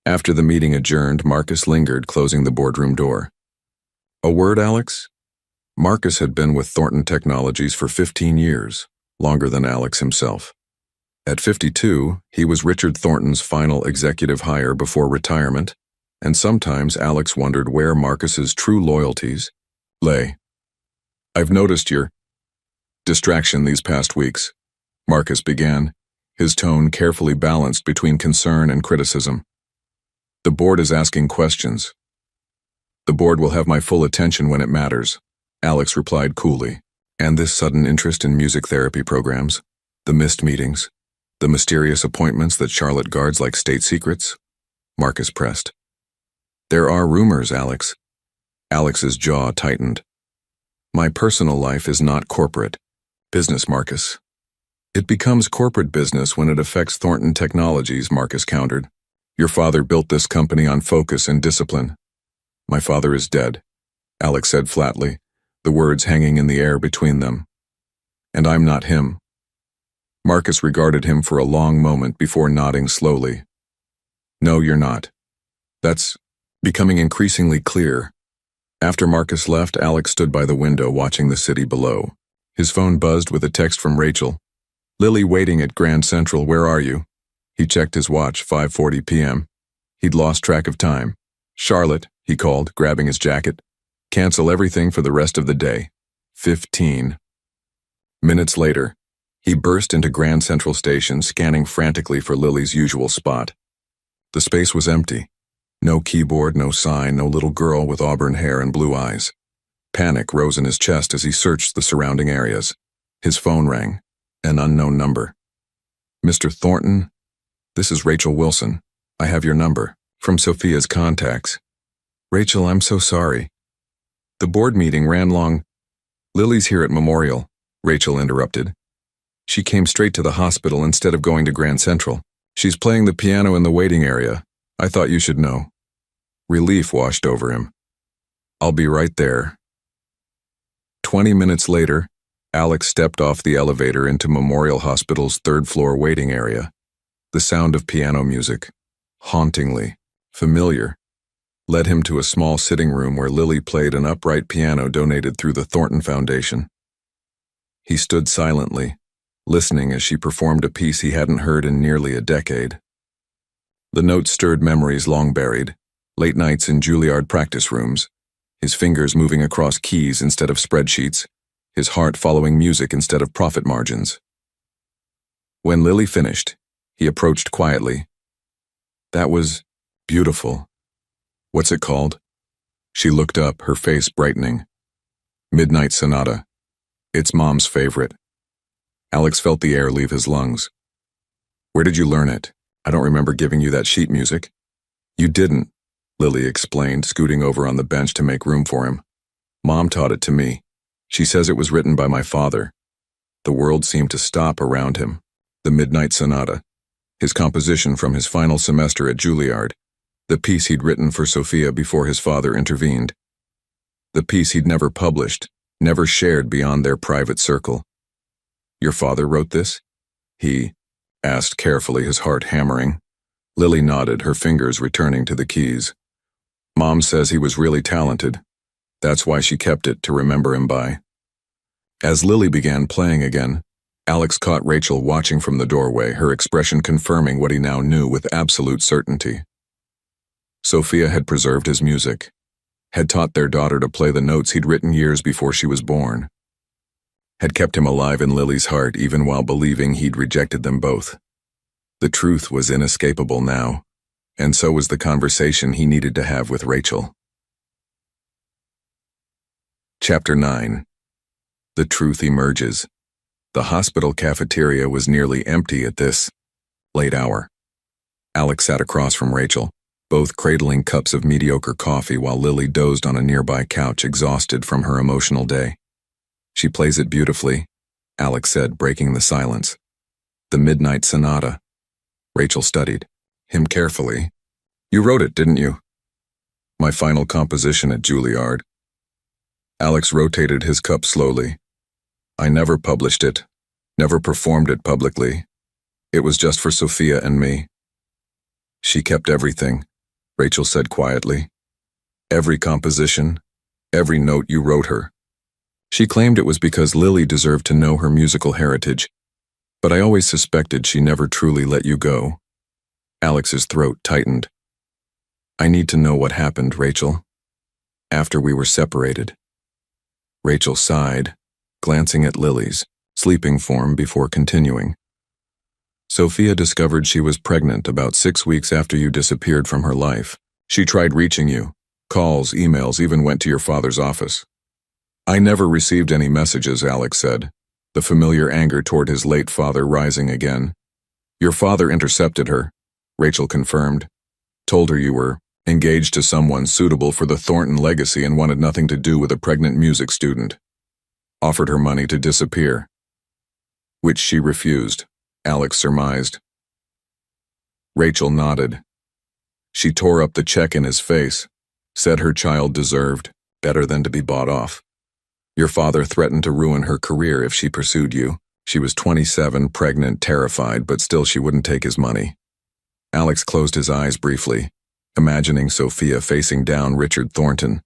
S1: After the meeting adjourned, Marcus lingered, closing the boardroom door. A word, Alex? Marcus had been with Thornton Technologies for 15 years, longer than Alex himself. At 52, he was Richard Thornton's final executive hire before retirement, and sometimes Alex wondered where Marcus's true loyalties lay. I've noticed your distraction these past weeks, Marcus began, his tone carefully balanced between concern and criticism. The board is asking questions. The board will have my full attention when it matters, Alex replied coolly. And this sudden interest in music therapy programs, the missed meetings, the mysterious appointments that Charlotte guards like state secrets? Marcus pressed. There are rumors, Alex. Alex's jaw tightened. My personal life is not corporate. Business, Marcus. It becomes corporate business when it affects Thornton Technologies, Marcus countered. Your father built this company on focus and discipline. My father is dead, Alex said flatly, the words hanging in the air between them. And I'm not him. Marcus regarded him for a long moment before nodding slowly. No, you're not. That's becoming increasingly clear. After Marcus left, Alex stood by the window watching the city below. His phone buzzed with a text from Rachel. Lily waiting at Grand Central, where are you? He checked his watch, 5:40 p.m. He'd lost track of time. Charlotte, he called, grabbing his jacket. Cancel everything for the rest of the day. 15. Minutes later, he burst into Grand Central Station, scanning frantically for Lily's usual spot. The space was empty. No keyboard, no sign, no little girl with auburn hair and blue eyes. Panic rose in his chest as he searched the surrounding areas. His phone rang. An unknown number. Mr. Thornton, this is Rachel Wilson. I have your number. From Sophia's contacts. Rachel, I'm so sorry. The board meeting ran long. Lily's here at Memorial, Rachel interrupted. She came straight to the hospital instead of going to Grand Central. She's playing the piano in the waiting area. I thought you should know. Relief washed over him. I'll be right there. 20 minutes later, Alex stepped off the elevator into Memorial Hospital's third-floor waiting area. The sound of piano music, hauntingly familiar, led him to a small sitting room where Lily played an upright piano donated through the Thornton Foundation. He stood silently, listening as she performed a piece he hadn't heard in nearly a decade. The notes stirred memories long buried, late nights in Juilliard practice rooms, his fingers moving across keys instead of spreadsheets, his heart following music instead of profit margins. When Lily finished, he approached quietly. That was beautiful. What's it called? She looked up, her face brightening. Midnight Sonata. It's Mom's favorite. Alex felt the air leave his lungs. Where did you learn it? I don't remember giving you that sheet music. You didn't, Lily explained, scooting over on the bench to make room for him. Mom taught it to me. She says it was written by my father. The world seemed to stop around him. The Midnight Sonata, his composition from his final semester at Juilliard, the piece he'd written for Sophia before his father intervened. The piece he'd never published, never shared beyond their private circle. Your father wrote this? He asked carefully, his heart hammering. Lily nodded, her fingers returning to the keys. Mom says he was really talented. That's why she kept it to remember him by. As Lily began playing again, Alex caught Rachel watching from the doorway, her expression confirming what he now knew with absolute certainty. Sophia had preserved his music, had taught their daughter to play the notes he'd written years before she was born, had kept him alive in Lily's heart even while believing he'd rejected them both. The truth was inescapable now, and so was the conversation he needed to have with Rachel. Chapter 9. The truth emerges. The hospital cafeteria was nearly empty at this late hour. Alex sat across from Rachel, both cradling cups of mediocre coffee while Lily dozed on a nearby couch, exhausted from her emotional day. She plays it beautifully, Alex said, breaking the silence. The Midnight Sonata. Rachel studied him carefully. You wrote it, didn't you? My final composition at Juilliard. Alex rotated his cup slowly. I never published it, never performed it publicly. It was just for Sophia and me. She kept everything, Rachel said quietly. Every composition, every note you wrote her. She claimed it was because Lily deserved to know her musical heritage, but I always suspected she never truly let you go. Alex's throat tightened. I need to know what happened, Rachel. After we were separated. Rachel sighed, glancing at Lily's sleeping form before continuing. Sophia discovered she was pregnant about 6 weeks after you disappeared from her life. She tried reaching you. Calls, emails, even went to your father's office. I never received any messages, Alex said, the familiar anger toward his late father rising again. Your father intercepted her, Rachel confirmed. Told her you were engaged to someone suitable for the Thornton legacy and wanted nothing to do with a pregnant music student. Offered her money to disappear. Which she refused, Alex surmised. Rachel nodded. She tore up the check in his face, said her child deserved better than to be bought off. Your father threatened to ruin her career if she pursued you, She was 27, pregnant, terrified, but still she wouldn't take his money. Alex closed his eyes briefly, imagining Sophia facing down Richard Thornton,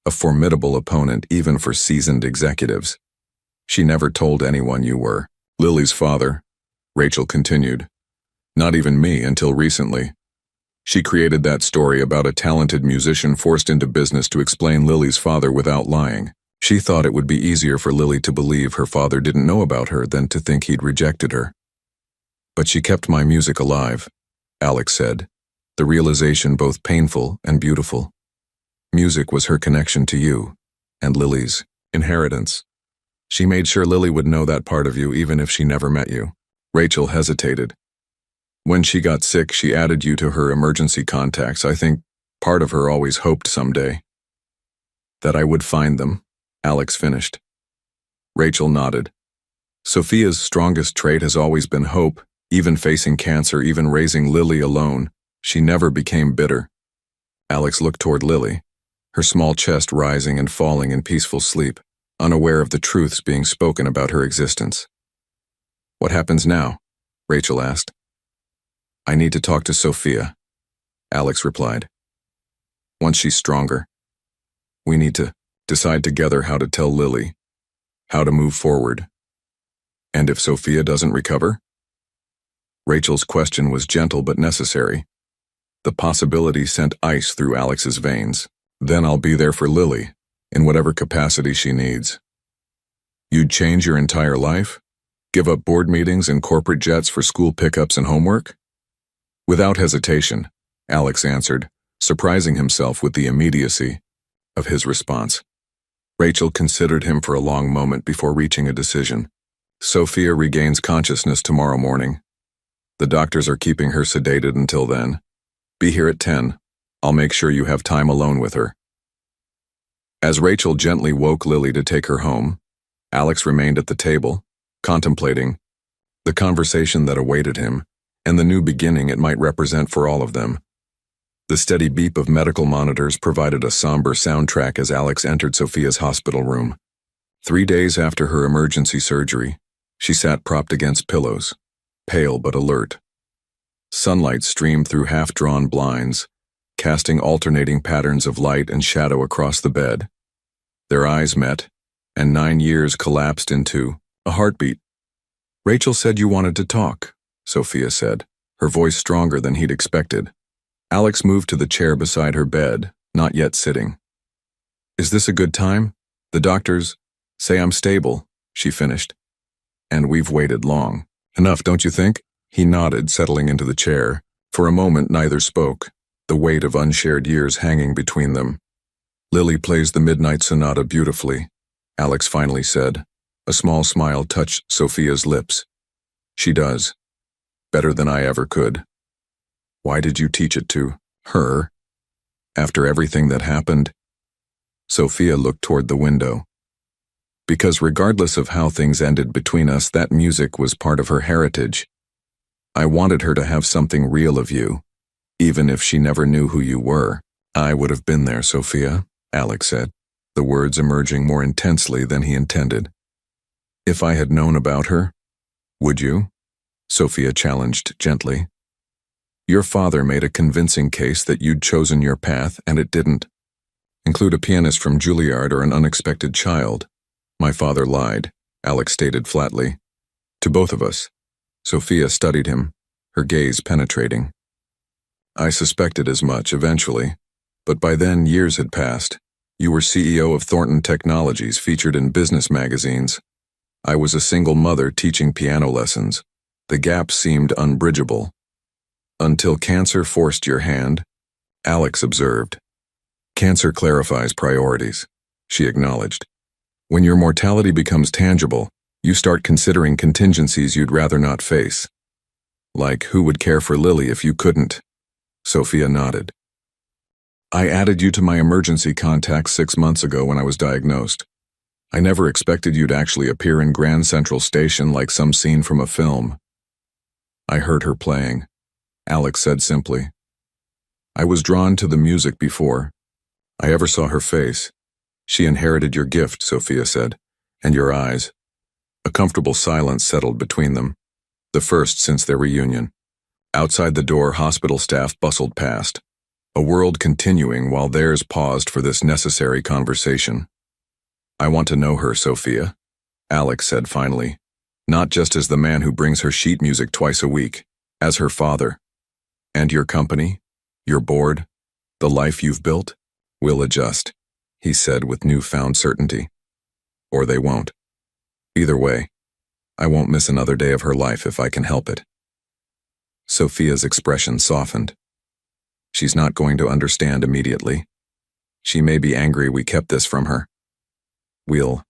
S1: a formidable opponent even for seasoned executives. She never told anyone you were Lily's father, Rachel continued. Not even me until recently. She created that story about a talented musician forced into business to explain Lily's father without lying. She thought it would be easier for Lily to believe her father didn't know about her than to think he'd rejected her. But she kept my music alive, Alex said, the realization both painful and beautiful. Music was her connection to you, and Lily's inheritance. She made sure Lily would know that part of you even if she never met you. Rachel hesitated. When she got sick, she added you to her emergency contacts. I think part of her always hoped someday that I would find them, Alex finished. Rachel nodded. Sophia's strongest trait has always been hope, even facing cancer, even raising Lily alone. She never became bitter. Alex looked toward Lily, her small chest rising and falling in peaceful sleep, unaware of the truths being spoken about her existence. What happens now? Rachel asked. I need to talk to Sophia, Alex replied. Once she's stronger, we need to decide together how to tell Lily, how to move forward. And if Sophia doesn't recover? Rachel's question was gentle but necessary. The possibility sent ice through Alex's veins. Then I'll be there for Lily, in whatever capacity she needs. You'd change your entire life? Give up board meetings and corporate jets for school pickups and homework? Without hesitation, Alex answered, surprising himself with the immediacy of his response. Rachel considered him for a long moment before reaching a decision. Sophia regains consciousness tomorrow morning. The doctors are keeping her sedated until then. Be here at 10. I'll make sure you have time alone with her. As Rachel gently woke Lily to take her home, Alex remained at the table, contemplating the conversation that awaited him and the new beginning it might represent for all of them. The steady beep of medical monitors provided a somber soundtrack as Alex entered Sophia's hospital room. 3 days after her emergency surgery, she sat propped against pillows, pale but alert. Sunlight streamed through half-drawn blinds, casting alternating patterns of light and shadow across the bed. Their eyes met, and 9 years collapsed into a heartbeat. Rachel said you wanted to talk, Sophia said, her voice stronger than he'd expected. Alex moved to the chair beside her bed, not yet sitting. Is this a good time? The doctors say I'm stable, she finished. And we've waited long. Enough, don't you think? He nodded, settling into the chair. For a moment, neither spoke, the weight of unshared years hanging between them. Lily plays the Midnight Sonata beautifully, Alex finally said. A small smile touched Sophia's lips. She does. Better than I ever could. Why did you teach it to her? After everything that happened? Sophia looked toward the window. Because regardless of how things ended between us, that music was part of her heritage. I wanted her to have something real of you, even if she never knew who you were. I would have been there, Sophia, Alex said, the words emerging more intensely than he intended. If I had known about her, would you? Sophia challenged gently. Your father made a convincing case that you'd chosen your path, and it didn't. Include a pianist from Juilliard or an unexpected child. My father lied, Alex stated flatly. To both of us. Sophia studied him, her gaze penetrating. I suspected as much eventually, but by then years had passed. You were CEO of Thornton Technologies, featured in business magazines. I was a single mother teaching piano lessons. The gap seemed unbridgeable. Until cancer forced your hand, Alex observed. Cancer clarifies priorities, she acknowledged. When your mortality becomes tangible, you start considering contingencies you'd rather not face. Like who would care for Lily if you couldn't? Sophia nodded. I added you to my emergency contacts 6 months ago when I was diagnosed. I never expected you'd actually appear in Grand Central Station like some scene from a film. I heard her playing, Alex said simply. I was drawn to the music before I ever saw her face. She inherited your gift, Sophia said, and your eyes. A comfortable silence settled between them, the first since their reunion. Outside the door, hospital staff bustled past, a world continuing while theirs paused for this necessary conversation. "I want to know her, Sophia," Alex said finally, "not just as the man who brings her sheet music twice a week, as her father. And your company, your board, the life you've built, will adjust," he said with newfound certainty. "Or they won't. Either way, I won't miss another day of her life if I can help it." Sophia's expression softened. She's not going to understand immediately. She may be angry we kept this from her. "We'll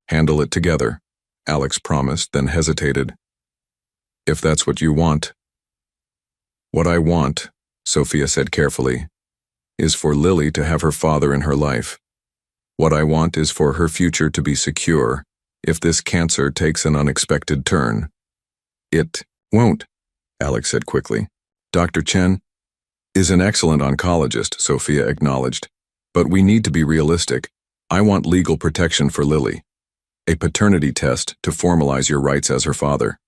S1: handle it together," Alex promised, then hesitated. "If that's what you want." "What I want," Sophia said carefully, "is for Lily to have her father in her life. What I want is for her future to be secure if this cancer takes an unexpected turn." "It won't," Alex said quickly. "Dr. Chen is an excellent oncologist," Sophia acknowledged, "but we need to be realistic. I want legal protection for Lily. A paternity test to formalize your rights as her father."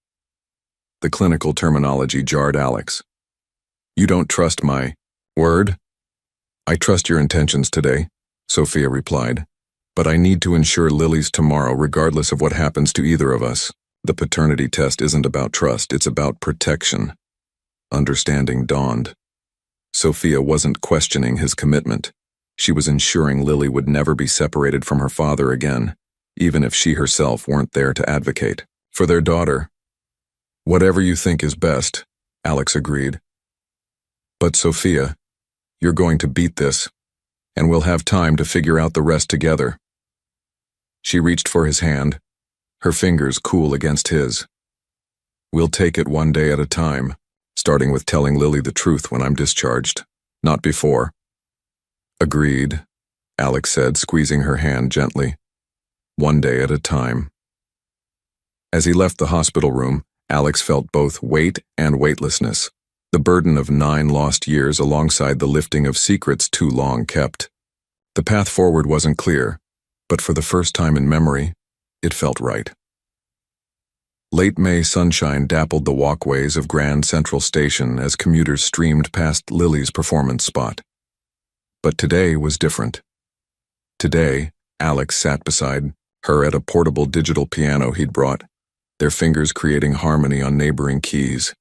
S1: The clinical terminology jarred Alex. "You don't trust my word?" "I trust your intentions today," Sophia replied, "but I need to ensure Lily's tomorrow regardless of what happens to either of us. The paternity test isn't about trust, it's about protection." Understanding dawned. Sophia wasn't questioning his commitment. She was ensuring Lily would never be separated from her father again, even if she herself weren't there to advocate for their daughter. "Whatever you think is best," Alex agreed. "But Sophia, you're going to beat this, and we'll have time to figure out the rest together." She reached for his hand, her fingers cool against his. "We'll take it one day at a time, starting with telling Lily the truth when I'm discharged, not before." "Agreed," Alex said, squeezing her hand gently. "One day at a time." As he left the hospital room, Alex felt both weight and weightlessness, the burden of 9 lost years alongside the lifting of secrets too long kept. The path forward wasn't clear, but for the first time in memory, it felt right. Late May sunshine dappled the walkways of Grand Central Station as commuters streamed past Lily's performance spot. But today was different. Today, Alex sat beside her at a portable digital piano he'd brought, their fingers creating harmony on neighboring keys.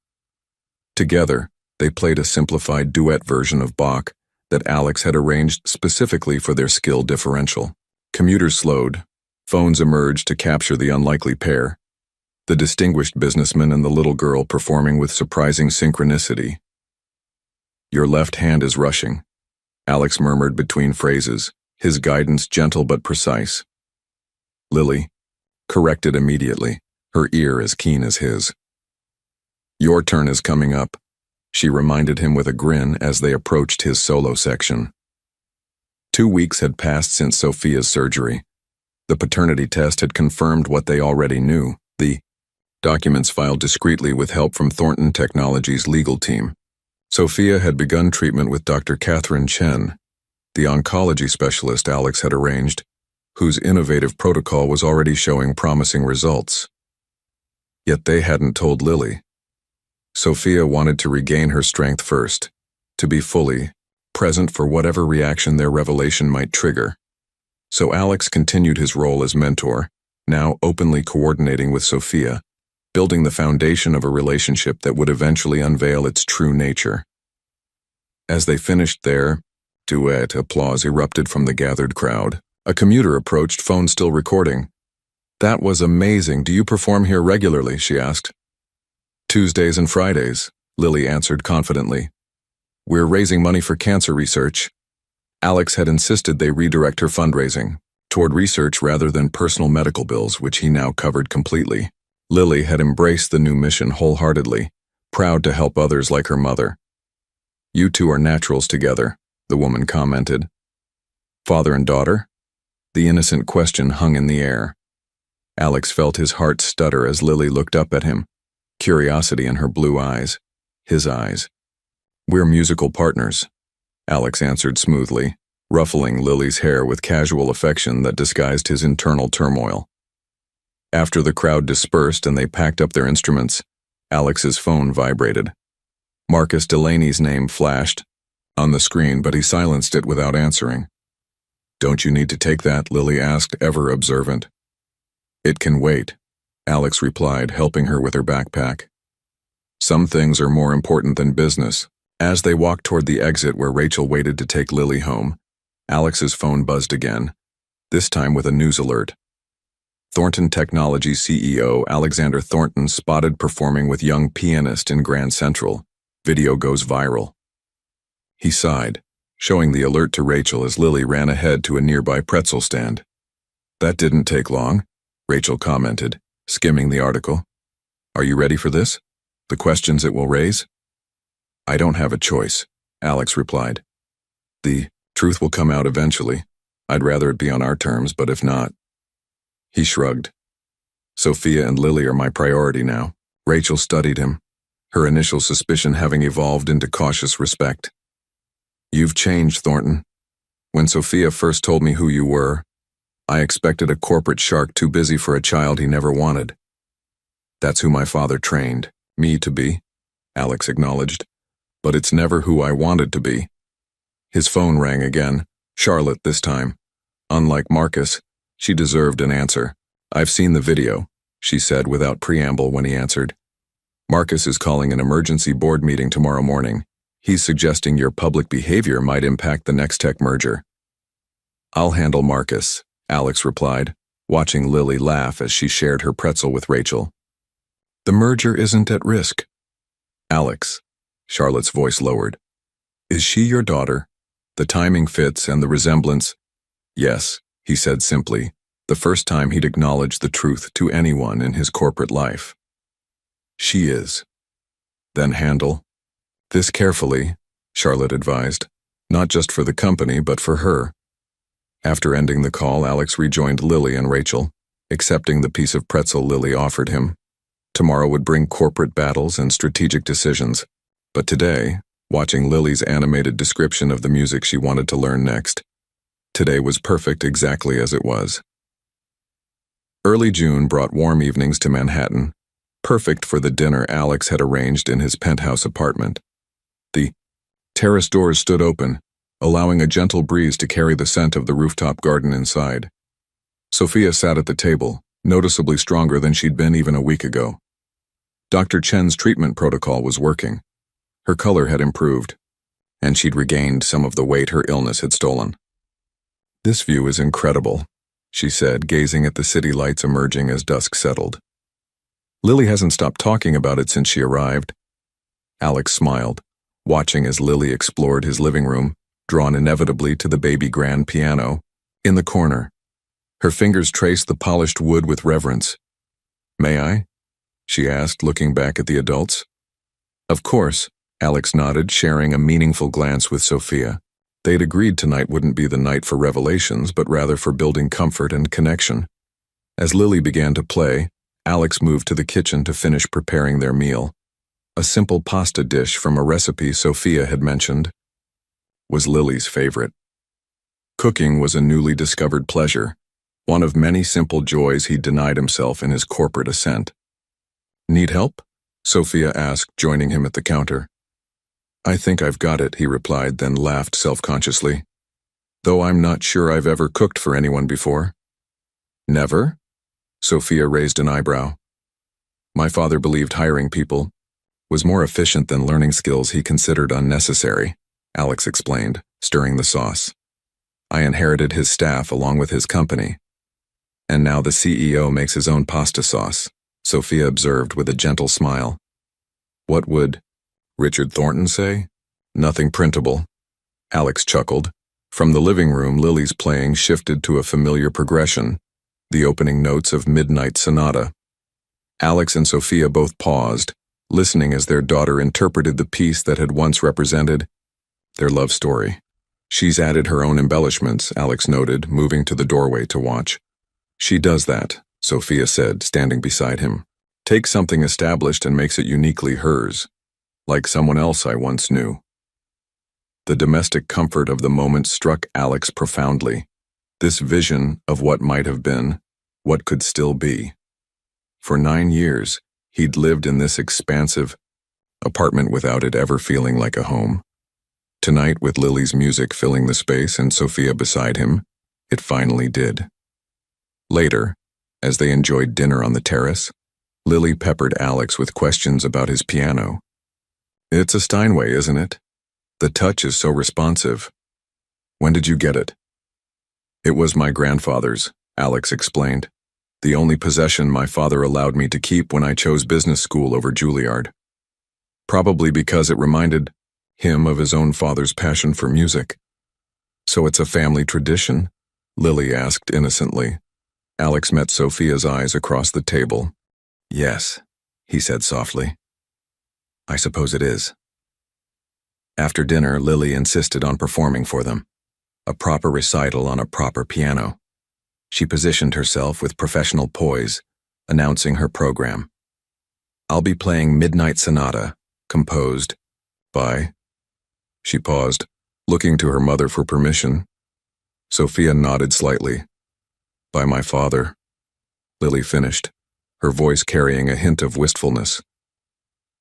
S1: Together, they played a simplified duet version of Bach that Alex had arranged specifically for their skill differential. Commuters slowed. Phones emerged to capture the unlikely pair, the distinguished businessman and the little girl performing with surprising synchronicity. "Your left hand is rushing," Alex murmured between phrases, his guidance gentle but precise. Lily corrected immediately, her ear as keen as his. "Your turn is coming up," she reminded him with a grin as they approached his solo section. 2 weeks had passed since Sophia's surgery. The paternity test had confirmed what they already knew, the documents filed discreetly with help from Thornton Technologies' legal team. Sophia had begun treatment with Dr. Catherine Chen, the oncology specialist Alex had arranged, whose innovative protocol was already showing promising results. Yet they hadn't told Lily. Sophia wanted to regain her strength first, to be fully present for whatever reaction their revelation might trigger. So Alex continued his role as mentor, now openly coordinating with Sophia, building the foundation of a relationship that would eventually unveil its true nature. As they finished their duet, applause erupted from the gathered crowd. A commuter approached, phone still recording. "That was amazing. Do you perform here regularly?" she asked. "Tuesdays and Fridays," Lily answered confidently. "We're raising money for cancer research." Alex had insisted they redirect her fundraising toward research rather than personal medical bills, which he now covered completely. Lily had embraced the new mission wholeheartedly, proud to help others like her mother. "You two are naturals together," the woman commented. "Father and daughter?" The innocent question hung in the air. Alex felt his heart stutter as Lily looked up at him, curiosity in her blue eyes, his eyes. "We're musical partners," Alex answered smoothly, ruffling Lily's hair with casual affection that disguised his internal turmoil. After the crowd dispersed and they packed up their instruments, Alex's phone vibrated. Marcus Delaney's name flashed on the screen, but he silenced it without answering. "Don't you need to take that?" Lily asked, ever observant. "It can wait," Alex replied, helping her with her backpack. "Some things are more important than business." As they walked toward the exit where Rachel waited to take Lily home, Alex's phone buzzed again, this time with a news alert. Thornton Technology CEO Alexander Thornton spotted performing with young pianist in Grand Central. Video goes viral. He sighed, showing the alert to Rachel as Lily ran ahead to a nearby pretzel stand. "That didn't take long," Rachel commented, skimming the article. "Are you ready for this? The questions it will raise?" "I don't have a choice," Alex replied. "The truth will come out eventually. I'd rather it be on our terms, but if not..." He shrugged. "Sophia and Lily are my priority now." Rachel studied him, her initial suspicion having evolved into cautious respect. "You've changed, Thornton. When Sophia first told me who you were, I expected a corporate shark too busy for a child he never wanted. That's who my father trained me to be," Alex acknowledged. "But it's never who I wanted to be." His phone rang again, Charlotte this time. Unlike Marcus, she deserved an answer. "I've seen the video," she said without preamble when he answered. "Marcus is calling an emergency board meeting tomorrow morning. He's suggesting your public behavior might impact the next tech merger." "I'll handle Marcus," Alex replied, watching Lily laugh as she shared her pretzel with Rachel. "The merger isn't at risk." "Alex," Charlotte's voice lowered. "Is she your daughter? The timing fits and the resemblance..." "Yes," he said simply, the first time he'd acknowledged the truth to anyone in his corporate life. "She is." "Then handle this carefully," Charlotte advised, "not just for the company but for her." After ending the call, Alex rejoined Lily and Rachel, accepting the piece of pretzel Lily offered him. Tomorrow would bring corporate battles and strategic decisions, but today, watching Lily's animated description of the music she wanted to learn next, today was perfect exactly as it was. Early June brought warm evenings to Manhattan, perfect for the dinner Alex had arranged in his penthouse apartment. The terrace doors stood open, allowing a gentle breeze to carry the scent of the rooftop garden inside. Sophia sat at the table, noticeably stronger than she'd been even a week ago. Dr. Chen's treatment protocol was working. Her color had improved, and she'd regained some of the weight her illness had stolen. "This view is incredible," she said, gazing at the city lights emerging as dusk settled. "Lily hasn't stopped talking about it since she arrived." Alex smiled, watching as Lily explored his living room, drawn inevitably to the baby grand piano in the corner. Her fingers traced the polished wood with reverence. "May I?" she asked, looking back at the adults. "Of course," Alex nodded, sharing a meaningful glance with Sophia. They'd agreed tonight wouldn't be the night for revelations, but rather for building comfort and connection. As Lily began to play, Alex moved to the kitchen to finish preparing their meal. A simple pasta dish from a recipe Sophia had mentioned was Lily's favorite. Cooking was a newly discovered pleasure, one of many simple joys he denied himself in his corporate ascent. "Need help?" Sophia asked, joining him at the counter. "I think I've got it," he replied, then laughed self-consciously. "Though I'm not sure I've ever cooked for anyone before." "Never?" Sophia raised an eyebrow. "My father believed hiring people was more efficient than learning skills he considered unnecessary," Alex explained, stirring the sauce. "I inherited his staff along with his company. And now the CEO makes his own pasta sauce," Sophia observed with a gentle smile. "What would Richard Thornton say? Nothing printable." Alex chuckled. From the living room, Lily's playing shifted to a familiar progression, the opening notes of Midnight Sonata. Alex and Sophia both paused, listening as their daughter interpreted the piece that had once represented their love story. "She's added her own embellishments," Alex noted, moving to the doorway to watch. "She does that," Sophia said, standing beside him. "Takes something established and makes it uniquely hers, like someone else I once knew." The domestic comfort of the moment struck Alex profoundly. This vision of what might have been, what could still be. For 9 years, he'd lived in this expansive apartment without it ever feeling like a home. Tonight, with Lily's music filling the space and Sophia beside him, it finally did. Later, as they enjoyed dinner on the terrace, Lily peppered Alex with questions about his piano. "It's a Steinway, isn't it? The touch is so responsive. When did you get it?" "It was my grandfather's," Alex explained. "The only possession my father allowed me to keep when I chose business school over Juilliard. Probably because it reminded him of his own father's passion for music." "So it's a family tradition?" Lily asked innocently. Alex met Sophia's eyes across the table. "Yes," he said softly. "I suppose it is." After dinner, Lily insisted on performing for them. A proper recital on a proper piano. She positioned herself with professional poise, announcing her program. "I'll be playing Midnight Sonata, composed by..." She paused, looking to her mother for permission. Sophia nodded slightly. "By my father," Lily finished, her voice carrying a hint of wistfulness.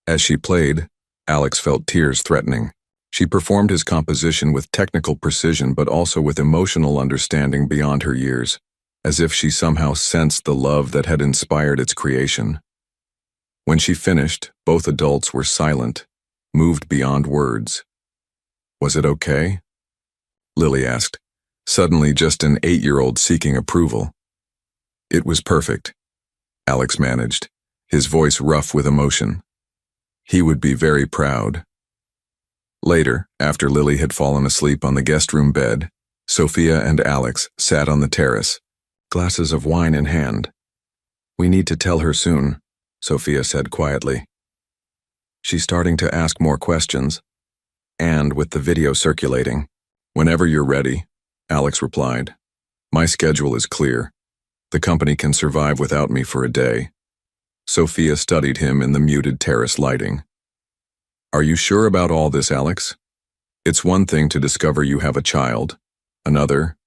S1: As she played, Alex felt tears threatening. She performed his composition with technical precision but also with emotional understanding beyond her years, as if she somehow sensed the love that had inspired its creation. When she finished, both adults were silent, moved beyond words. "Was it okay?" Lily asked, suddenly just an 8-year-old seeking approval. "It was perfect," Alex managed, his voice rough with emotion. He would be very proud. Later, after Lily had fallen asleep on the guest room bed, Sophia and Alex sat on the terrace, glasses of wine in hand. "We need to tell her soon," Sophia said quietly. "She's starting to ask more questions." And with the video circulating, "Whenever you're ready," Alex replied. "My schedule is clear. The company can survive without me for a day." Sophia studied him in the muted terrace lighting. "Are you sure about all this, Alex? It's one thing to discover you have a child, another,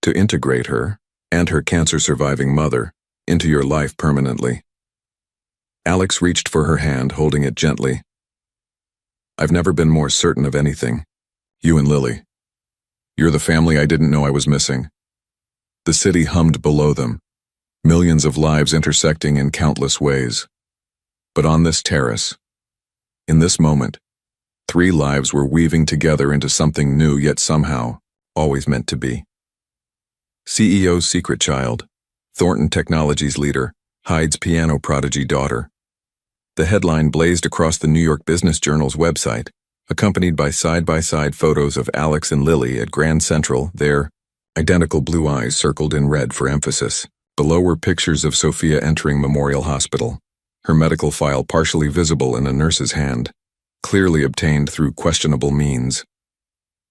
S1: to integrate her and her cancer-surviving mother into your life permanently." Alex reached for her hand, holding it gently. "I've never been more certain of anything. You and Lily. You're the family I didn't know I was missing." The city hummed below them, millions of lives intersecting in countless ways. But on this terrace, in this moment, 3 lives were weaving together into something new yet somehow always meant to be. CEO's secret child, Thornton Technologies leader, Hyde's piano prodigy daughter. The headline blazed across the New York Business Journal's website, accompanied by side-by-side photos of Alex and Lily at Grand Central, their identical blue eyes circled in red for emphasis. Below were pictures of Sophia entering Memorial Hospital, her medical file partially visible in a nurse's hand, clearly obtained through questionable means.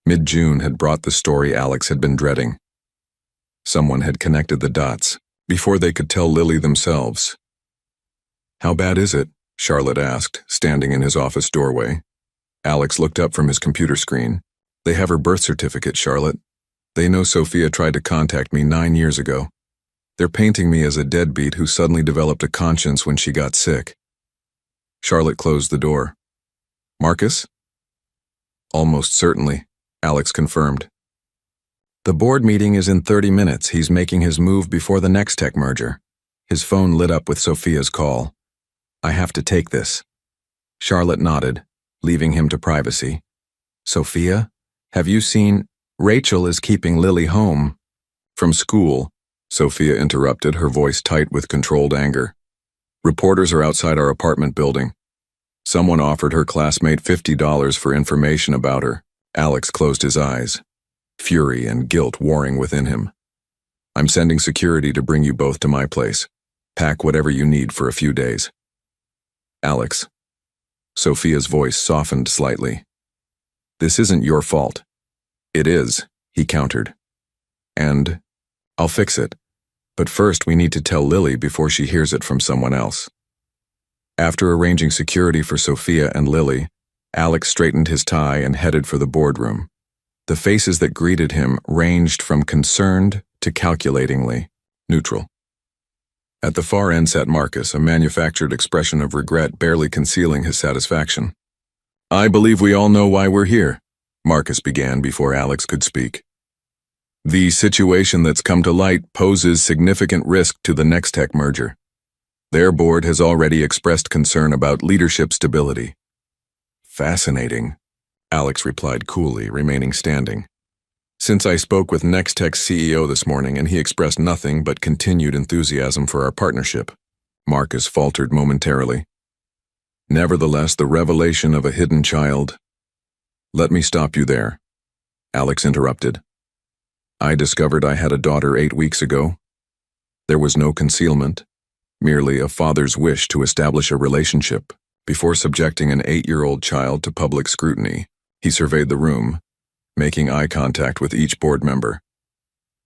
S1: Mid-June had brought the story Alex had been dreading. Someone had connected the dots, before they could tell Lily themselves. "How bad is it?" Charlotte asked, standing in his office doorway. Alex looked up from his computer screen. "They have her birth certificate, Charlotte. They know Sophia tried to contact me 9 years ago. They're painting me as a deadbeat who suddenly developed a conscience when she got sick." Charlotte closed the door. "Marcus?" "Almost certainly," Alex confirmed. "The board meeting is in 30 minutes. He's making his move before the next tech merger." His phone lit up with Sophia's call. "I have to take this." Charlotte nodded, leaving him to privacy. "Sophia, have you seen? Rachel is keeping Lily home." "From school," Sophia interrupted, her voice tight with controlled anger. "Reporters are outside our apartment building. Someone offered her classmate $50 for information about her." Alex closed his eyes, fury and guilt warring within him. "I'm sending security to bring you both to my place. Pack whatever you need for a few days." "Alex." Sophia's voice softened slightly. "This isn't your fault." "It is," he countered. "And I'll fix it. But first we need to tell Lily before she hears it from someone else." After arranging security for Sophia and Lily, Alex straightened his tie and headed for the boardroom. The faces that greeted him ranged from concerned to calculatingly neutral. At the far end sat Marcus, a manufactured expression of regret barely concealing his satisfaction. "I believe we all know why we're here," Marcus began before Alex could speak. "The situation that's come to light poses significant risk to the Nextech merger. Their board has already expressed concern about leadership stability." "Fascinating," Alex replied coolly, remaining standing. "Since I spoke with Nextech's CEO this morning and he expressed nothing but continued enthusiasm for our partnership," Marcus faltered momentarily. "Nevertheless, the revelation of a hidden child—" "Let me stop you there," Alex interrupted. "I discovered I had a daughter 8 weeks ago. There was no concealment, merely a father's wish to establish a relationship. Before subjecting an 8-year-old child to public scrutiny, he surveyed the room, making eye contact with each board member,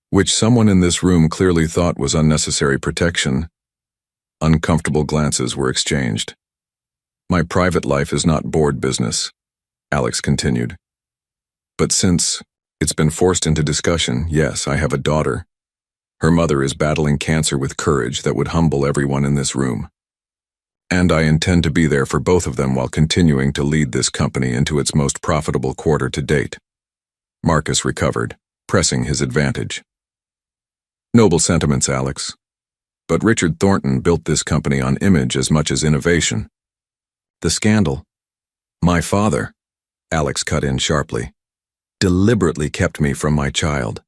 S1: which someone in this room clearly thought was unnecessary protection. Uncomfortable glances were exchanged. My private life is not board business," Alex continued. "But since it's been forced into discussion, yes, I have a daughter. Her mother is battling cancer with courage that would humble everyone in this room. And I intend to be there for both of them while continuing to lead this company into its most profitable quarter to date." Marcus recovered, pressing his advantage. "Noble sentiments, Alex. But Richard Thornton built this company on image as much as innovation. The scandal. My father," Alex cut in sharply, "deliberately kept me from my child.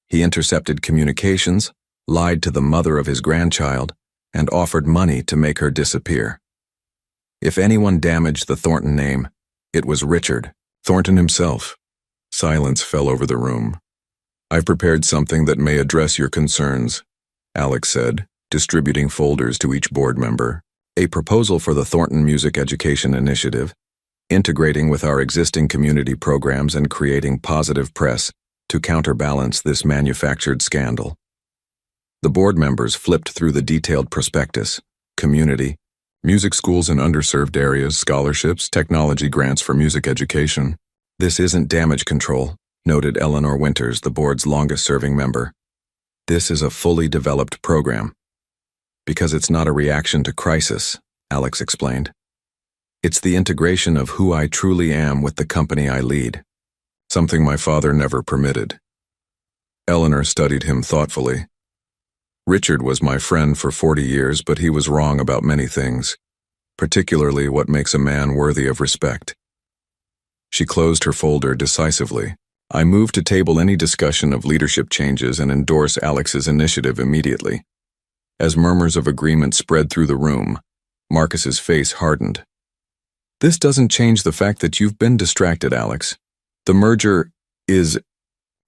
S1: He intercepted communications, lied to the mother of his grandchild, and offered money to make her disappear. If anyone damaged the Thornton name, it was Richard, Thornton himself." Silence fell over the room. "I've prepared something that may address your concerns," Alex said, distributing folders to each board member. "A proposal for the Thornton Music Education Initiative, integrating with our existing community programs and creating positive press to counterbalance this manufactured scandal." The board members flipped through the detailed prospectus: community, music schools in underserved areas, scholarships, technology grants for music education. "This isn't damage control," noted Eleanor Winters, the board's longest-serving member. "This is a fully developed program." "Because it's not a reaction to crisis," Alex explained. "It's the integration of who I truly am with the company I lead. Something my father never permitted." Eleanor studied him thoughtfully. "Richard was my friend for 40 years, but he was wrong about many things, particularly what makes a man worthy of respect." She closed her folder decisively. "I move to table any discussion of leadership changes and endorse Alex's initiative immediately." As murmurs of agreement spread through the room, Marcus's face hardened. "This doesn't change the fact that you've been distracted, Alex. The merger is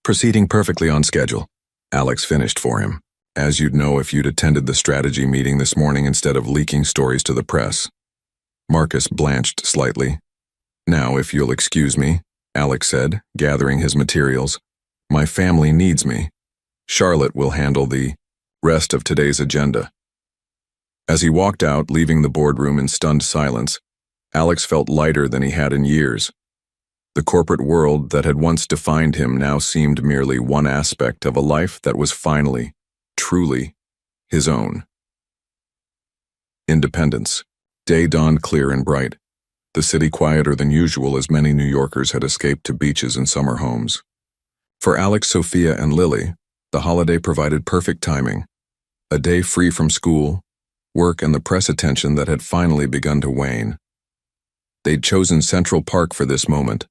S1: proceeding perfectly on schedule," Alex finished for him. "As you'd know if you'd attended the strategy meeting this morning instead of leaking stories to the press." Marcus blanched slightly. "Now, if you'll excuse me," Alex said, gathering his materials. "My family needs me. Charlotte will handle the rest of today's agenda." As he walked out, leaving the boardroom in stunned silence, Alex felt lighter than he had in years. The corporate world that had once defined him now seemed merely one aspect of a life that was finally, truly, his own. Independence. Day dawned clear and bright. The city quieter than usual as many New Yorkers had escaped to beaches and summer homes. For Alex, Sophia, and Lily, the holiday provided perfect timing. A day free from school, work, and the press attention that had finally begun to wane. They'd chosen Central Park for this moment,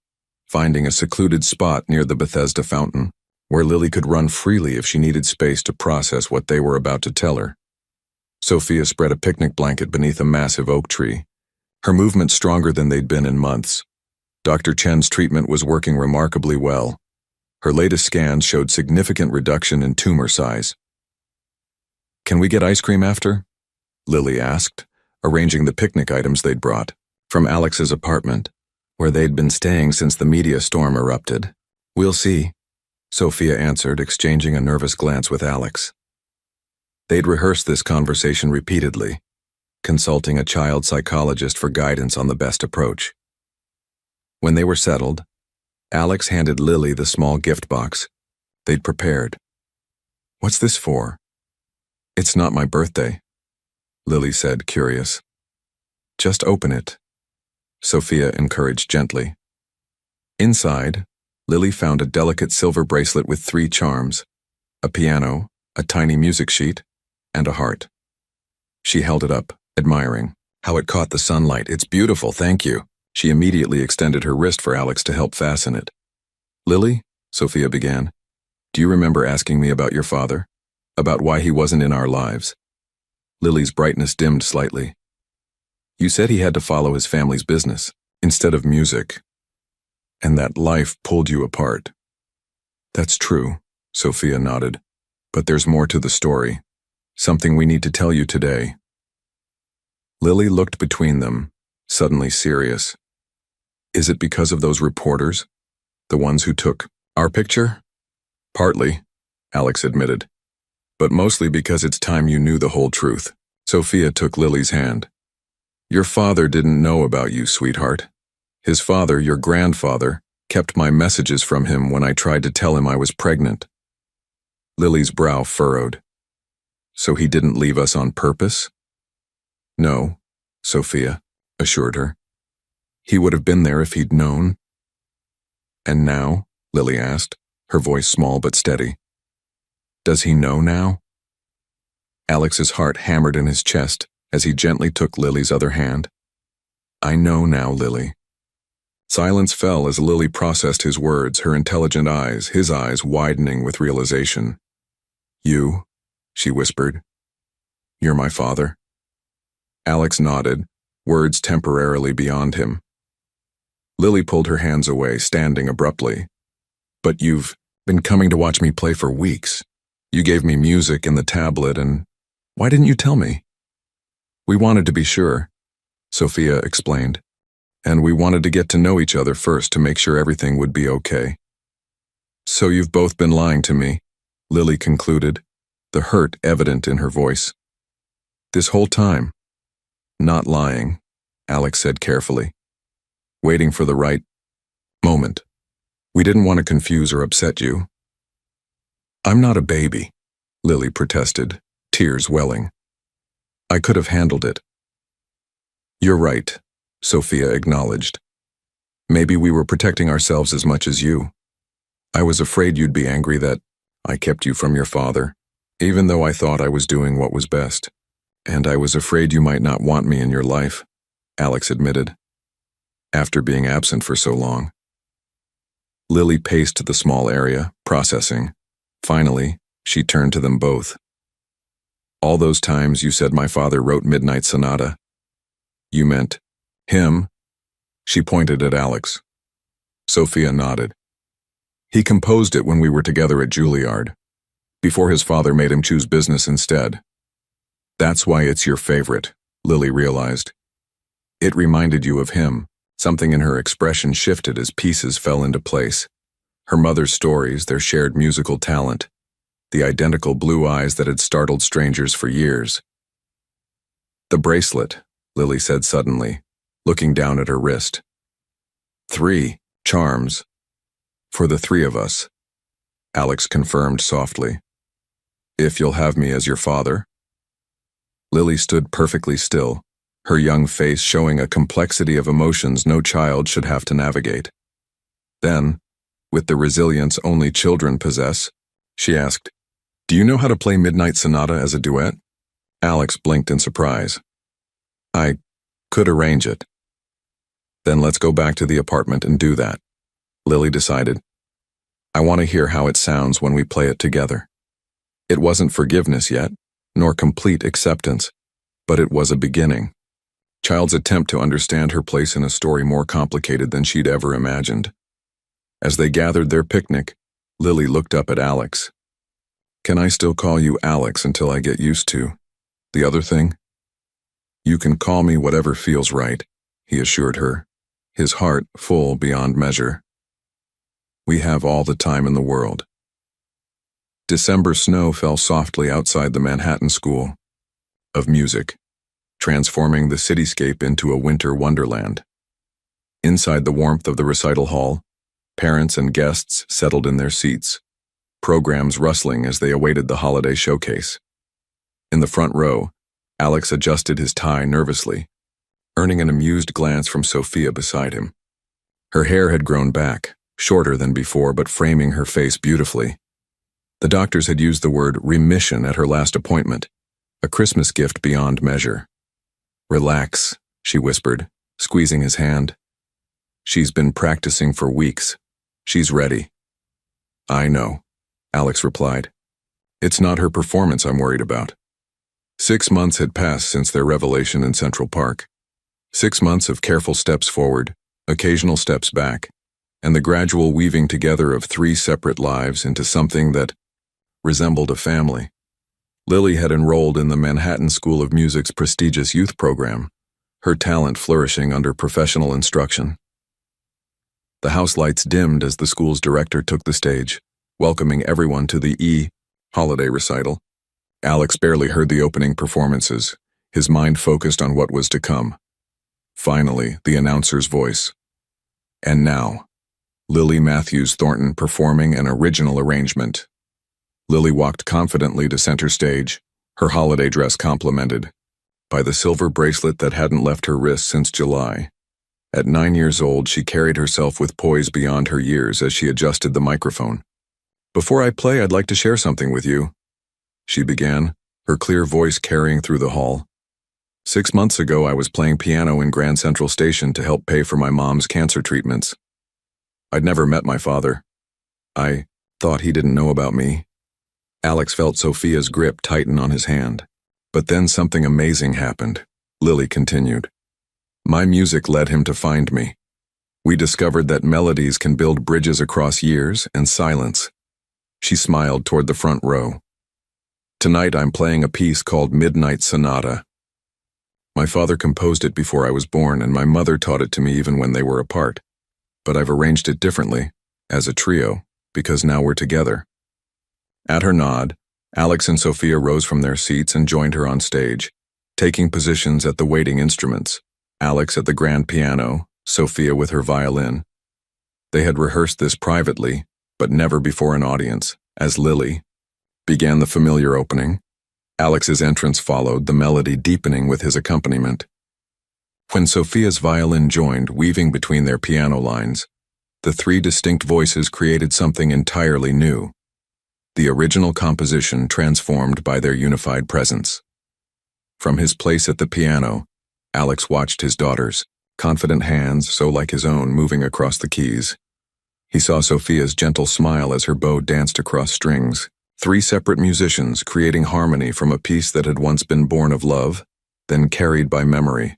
S1: finding a secluded spot near the Bethesda fountain, where Lily could run freely if she needed space to process what they were about to tell her. Sophia spread a picnic blanket beneath a massive oak tree, her movement stronger than they'd been in months. Dr. Chen's treatment was working remarkably well. Her latest scans showed significant reduction in tumor size. "Can we get ice cream after?" Lily asked, arranging the picnic items they'd brought from Alex's apartment, where they'd been staying since the media storm erupted. "We'll see," Sophia answered, exchanging a nervous glance with Alex. They'd rehearsed this conversation repeatedly, consulting a child psychologist for guidance on the best approach. When they were settled, Alex handed Lily the small gift box they'd prepared. "What's this for?" "It's not my birthday," Lily said, curious. Just open it, Sophia encouraged gently. Inside, Lily found a delicate silver bracelet with 3 charms, a piano, a tiny music sheet, and a heart. She held it up, admiring how it caught the sunlight. It's beautiful, thank you. She immediately extended her wrist for Alex to help fasten it. Lily, Sophia began, do you remember asking me about your father? About why he wasn't in our lives? Lily's brightness dimmed slightly. You said he had to follow his family's business, instead of music, and that life pulled you apart. That's true, Sophia nodded, but there's more to the story, something we need to tell you today. Lily looked between them, suddenly serious. Is it because of those reporters? The ones who took our picture? Partly, Alex admitted, but mostly because it's time you knew the whole truth. Sophia took Lily's hand. Your father didn't know about you, sweetheart. His father, your grandfather, kept my messages from him when I tried to tell him I was pregnant. Lily's brow furrowed. So he didn't leave us on purpose? No, Sophia assured her. He would have been there if he'd known. And now? Lily asked, her voice small but steady. Does he know now? Alex's heart hammered in his chest as he gently took Lily's other hand. I know now, Lily. Silence fell as Lily processed his words, her intelligent eyes, his eyes widening with realization. You, she whispered. You're my father. Alex nodded, words temporarily beyond him. Lily pulled her hands away, standing abruptly. But you've been coming to watch me play for weeks. You gave me music and the tablet, and why didn't you tell me? We wanted to be sure, Sophia explained, and we wanted to get to know each other first to make sure everything would be okay. So you've both been lying to me, Lily concluded, the hurt evident in her voice. This whole time? Not lying, Alex said carefully, waiting for the right moment. We didn't want to confuse or upset you. I'm not a baby, Lily protested, tears welling. I could have handled it. You're right, Sophia acknowledged. Maybe we were protecting ourselves as much as you. I was afraid you'd be angry that I kept you from your father, even though I thought I was doing what was best. And I was afraid you might not want me in your life, Alex admitted, after being absent for so long. Lily paced the small area, processing. Finally, she turned to them both. All those times you said my father wrote Midnight Sonata. You meant him? She pointed at Alex. Sophia nodded. He composed it when we were together at Juilliard, before his father made him choose business instead. That's why it's your favorite, Lily realized. It reminded you of him. Something in her expression shifted as pieces fell into place. Her mother's stories, their shared musical talent, the identical blue eyes that had startled strangers for years. The bracelet, Lily said suddenly, looking down at her wrist. 3 charms. For the 3 of us, Alex confirmed softly. If you'll have me as your father. Lily stood perfectly still, her young face showing a complexity of emotions no child should have to navigate. Then, with the resilience only children possess, she asked, Do you know how to play Midnight Sonata as a duet? Alex blinked in surprise. I could arrange it. Then let's go back to the apartment and do that, Lily decided. I want to hear how it sounds when we play it together. It wasn't forgiveness yet, nor complete acceptance, but it was a beginning. Child's attempt to understand her place in a story more complicated than she'd ever imagined. As they gathered their picnic, Lily looked up at Alex. Can I still call you Alex until I get used to the other thing? You can call me whatever feels right, he assured her, his heart full beyond measure. We have all the time in the world. December snow fell softly outside the Manhattan School of Music, transforming the cityscape into a winter wonderland. Inside the warmth of the recital hall, parents and guests settled in their seats, programs rustling as they awaited the holiday showcase. In the front row, Alex adjusted his tie nervously, earning an amused glance from Sophia beside him. Her hair had grown back, shorter than before but framing her face beautifully. The doctors had used the word remission at her last appointment, a Christmas gift beyond measure. "Relax," she whispered, squeezing his hand. "She's been practicing for weeks. She's ready." "I know," Alex replied. "It's not her performance I'm worried about." 6 months had passed since their revelation in Central Park. 6 months of careful steps forward, occasional steps back, and the gradual weaving together of 3 separate lives into something that resembled a family. Lily had enrolled in the Manhattan School of Music's prestigious youth program, her talent flourishing under professional instruction. The house lights dimmed as the school's director took the stage, welcoming everyone to the holiday recital. Alex barely heard the opening performances, his mind focused on what was to come. Finally, the announcer's voice. "And now, Lily Matthews Thornton performing an original arrangement." Lily walked confidently to center stage, her holiday dress complimented by the silver bracelet that hadn't left her wrist since July. At 9 years old, she carried herself with poise beyond her years as she adjusted the microphone. "Before I play, I'd like to share something with you," she began, her clear voice carrying through the hall. 6 months ago, I was playing piano in Grand Central Station to help pay for my mom's cancer treatments. I'd never met my father. I thought he didn't know about me. Alex felt Sophia's grip tighten on his hand. But then something amazing happened, Lily continued. My music led him to find me. We discovered that melodies can build bridges across years and silence. She smiled toward the front row. Tonight I'm playing a piece called Midnight Sonata. My father composed it before I was born, and my mother taught it to me even when they were apart. But I've arranged it differently, as a trio, because now we're together. At her nod, Alex and Sophia rose from their seats and joined her on stage, taking positions at the waiting instruments, Alex at the grand piano, Sophia with her violin. They had rehearsed this privately, but never before an audience, as Lily began the familiar opening. Alex's entrance followed, the melody deepening with his accompaniment. When Sophia's violin joined, weaving between their piano lines, the 3 distinct voices created something entirely new. The original composition transformed by their unified presence. From his place at the piano, Alex watched his daughter's confident hands, so like his own, moving across the keys. He saw Sophia's gentle smile as her bow danced across strings. 3 separate musicians creating harmony from a piece that had once been born of love, then carried by memory,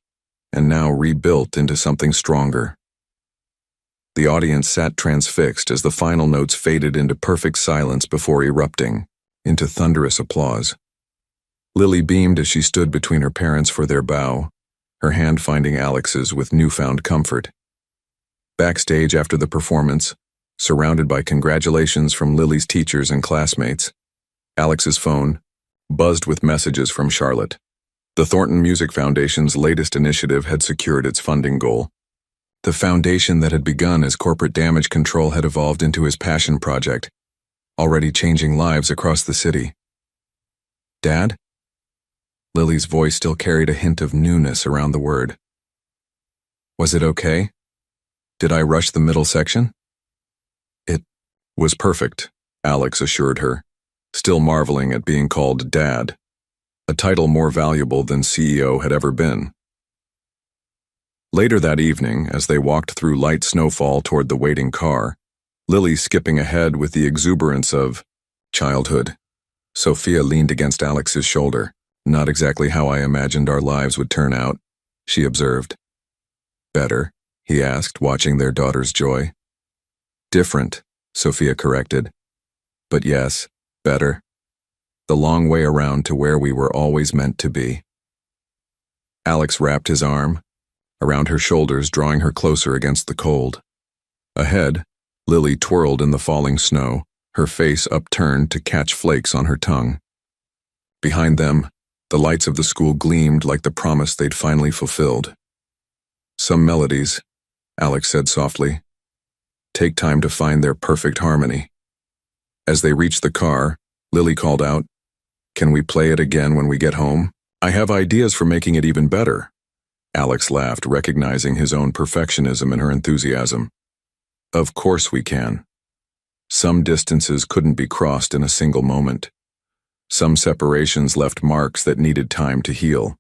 S1: and now rebuilt into something stronger. The audience sat transfixed as the final notes faded into perfect silence before erupting into thunderous applause. Lily beamed as she stood between her parents for their bow, her hand finding Alex's with newfound comfort. Backstage after the performance, surrounded by congratulations from Lily's teachers and classmates, Alex's phone buzzed with messages from Charlotte. The Thornton Music Foundation's latest initiative had secured its funding goal. The foundation that had begun as corporate damage control had evolved into his passion project, already changing lives across the city. "Dad?" Lily's voice still carried a hint of newness around the word. "Was it okay? Did I rush the middle section?" "It was perfect," Alex assured her, still marveling at being called Dad, a title more valuable than CEO had ever been. Later that evening, as they walked through light snowfall toward the waiting car, Lily skipping ahead with the exuberance of childhood, Sophia leaned against Alex's shoulder. "Not exactly how I imagined our lives would turn out," she observed. "Better?" he asked, watching their daughter's joy. "Different," Sophia corrected. "But yes, better. The long way around to where we were always meant to be." Alex wrapped his arm around her shoulders, drawing her closer against the cold. Ahead, Lily twirled in the falling snow, her face upturned to catch flakes on her tongue. Behind them, the lights of the school gleamed like the promise they'd finally fulfilled. "Some melodies," Alex said softly, "take time to find their perfect harmony." As they reached the car, Lily called out, "Can we play it again when we get home? I have ideas for making it even better. Alex laughed, recognizing his own perfectionism in her enthusiasm. Of course we can. Some distances couldn't be crossed in a single moment. Some separations left marks that needed time to heal.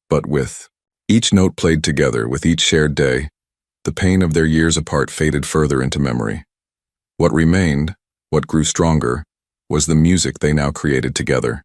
S1: But with each note played together, with each shared day, the pain of their years apart faded further into memory. What remained, what grew stronger, was the music they now created together.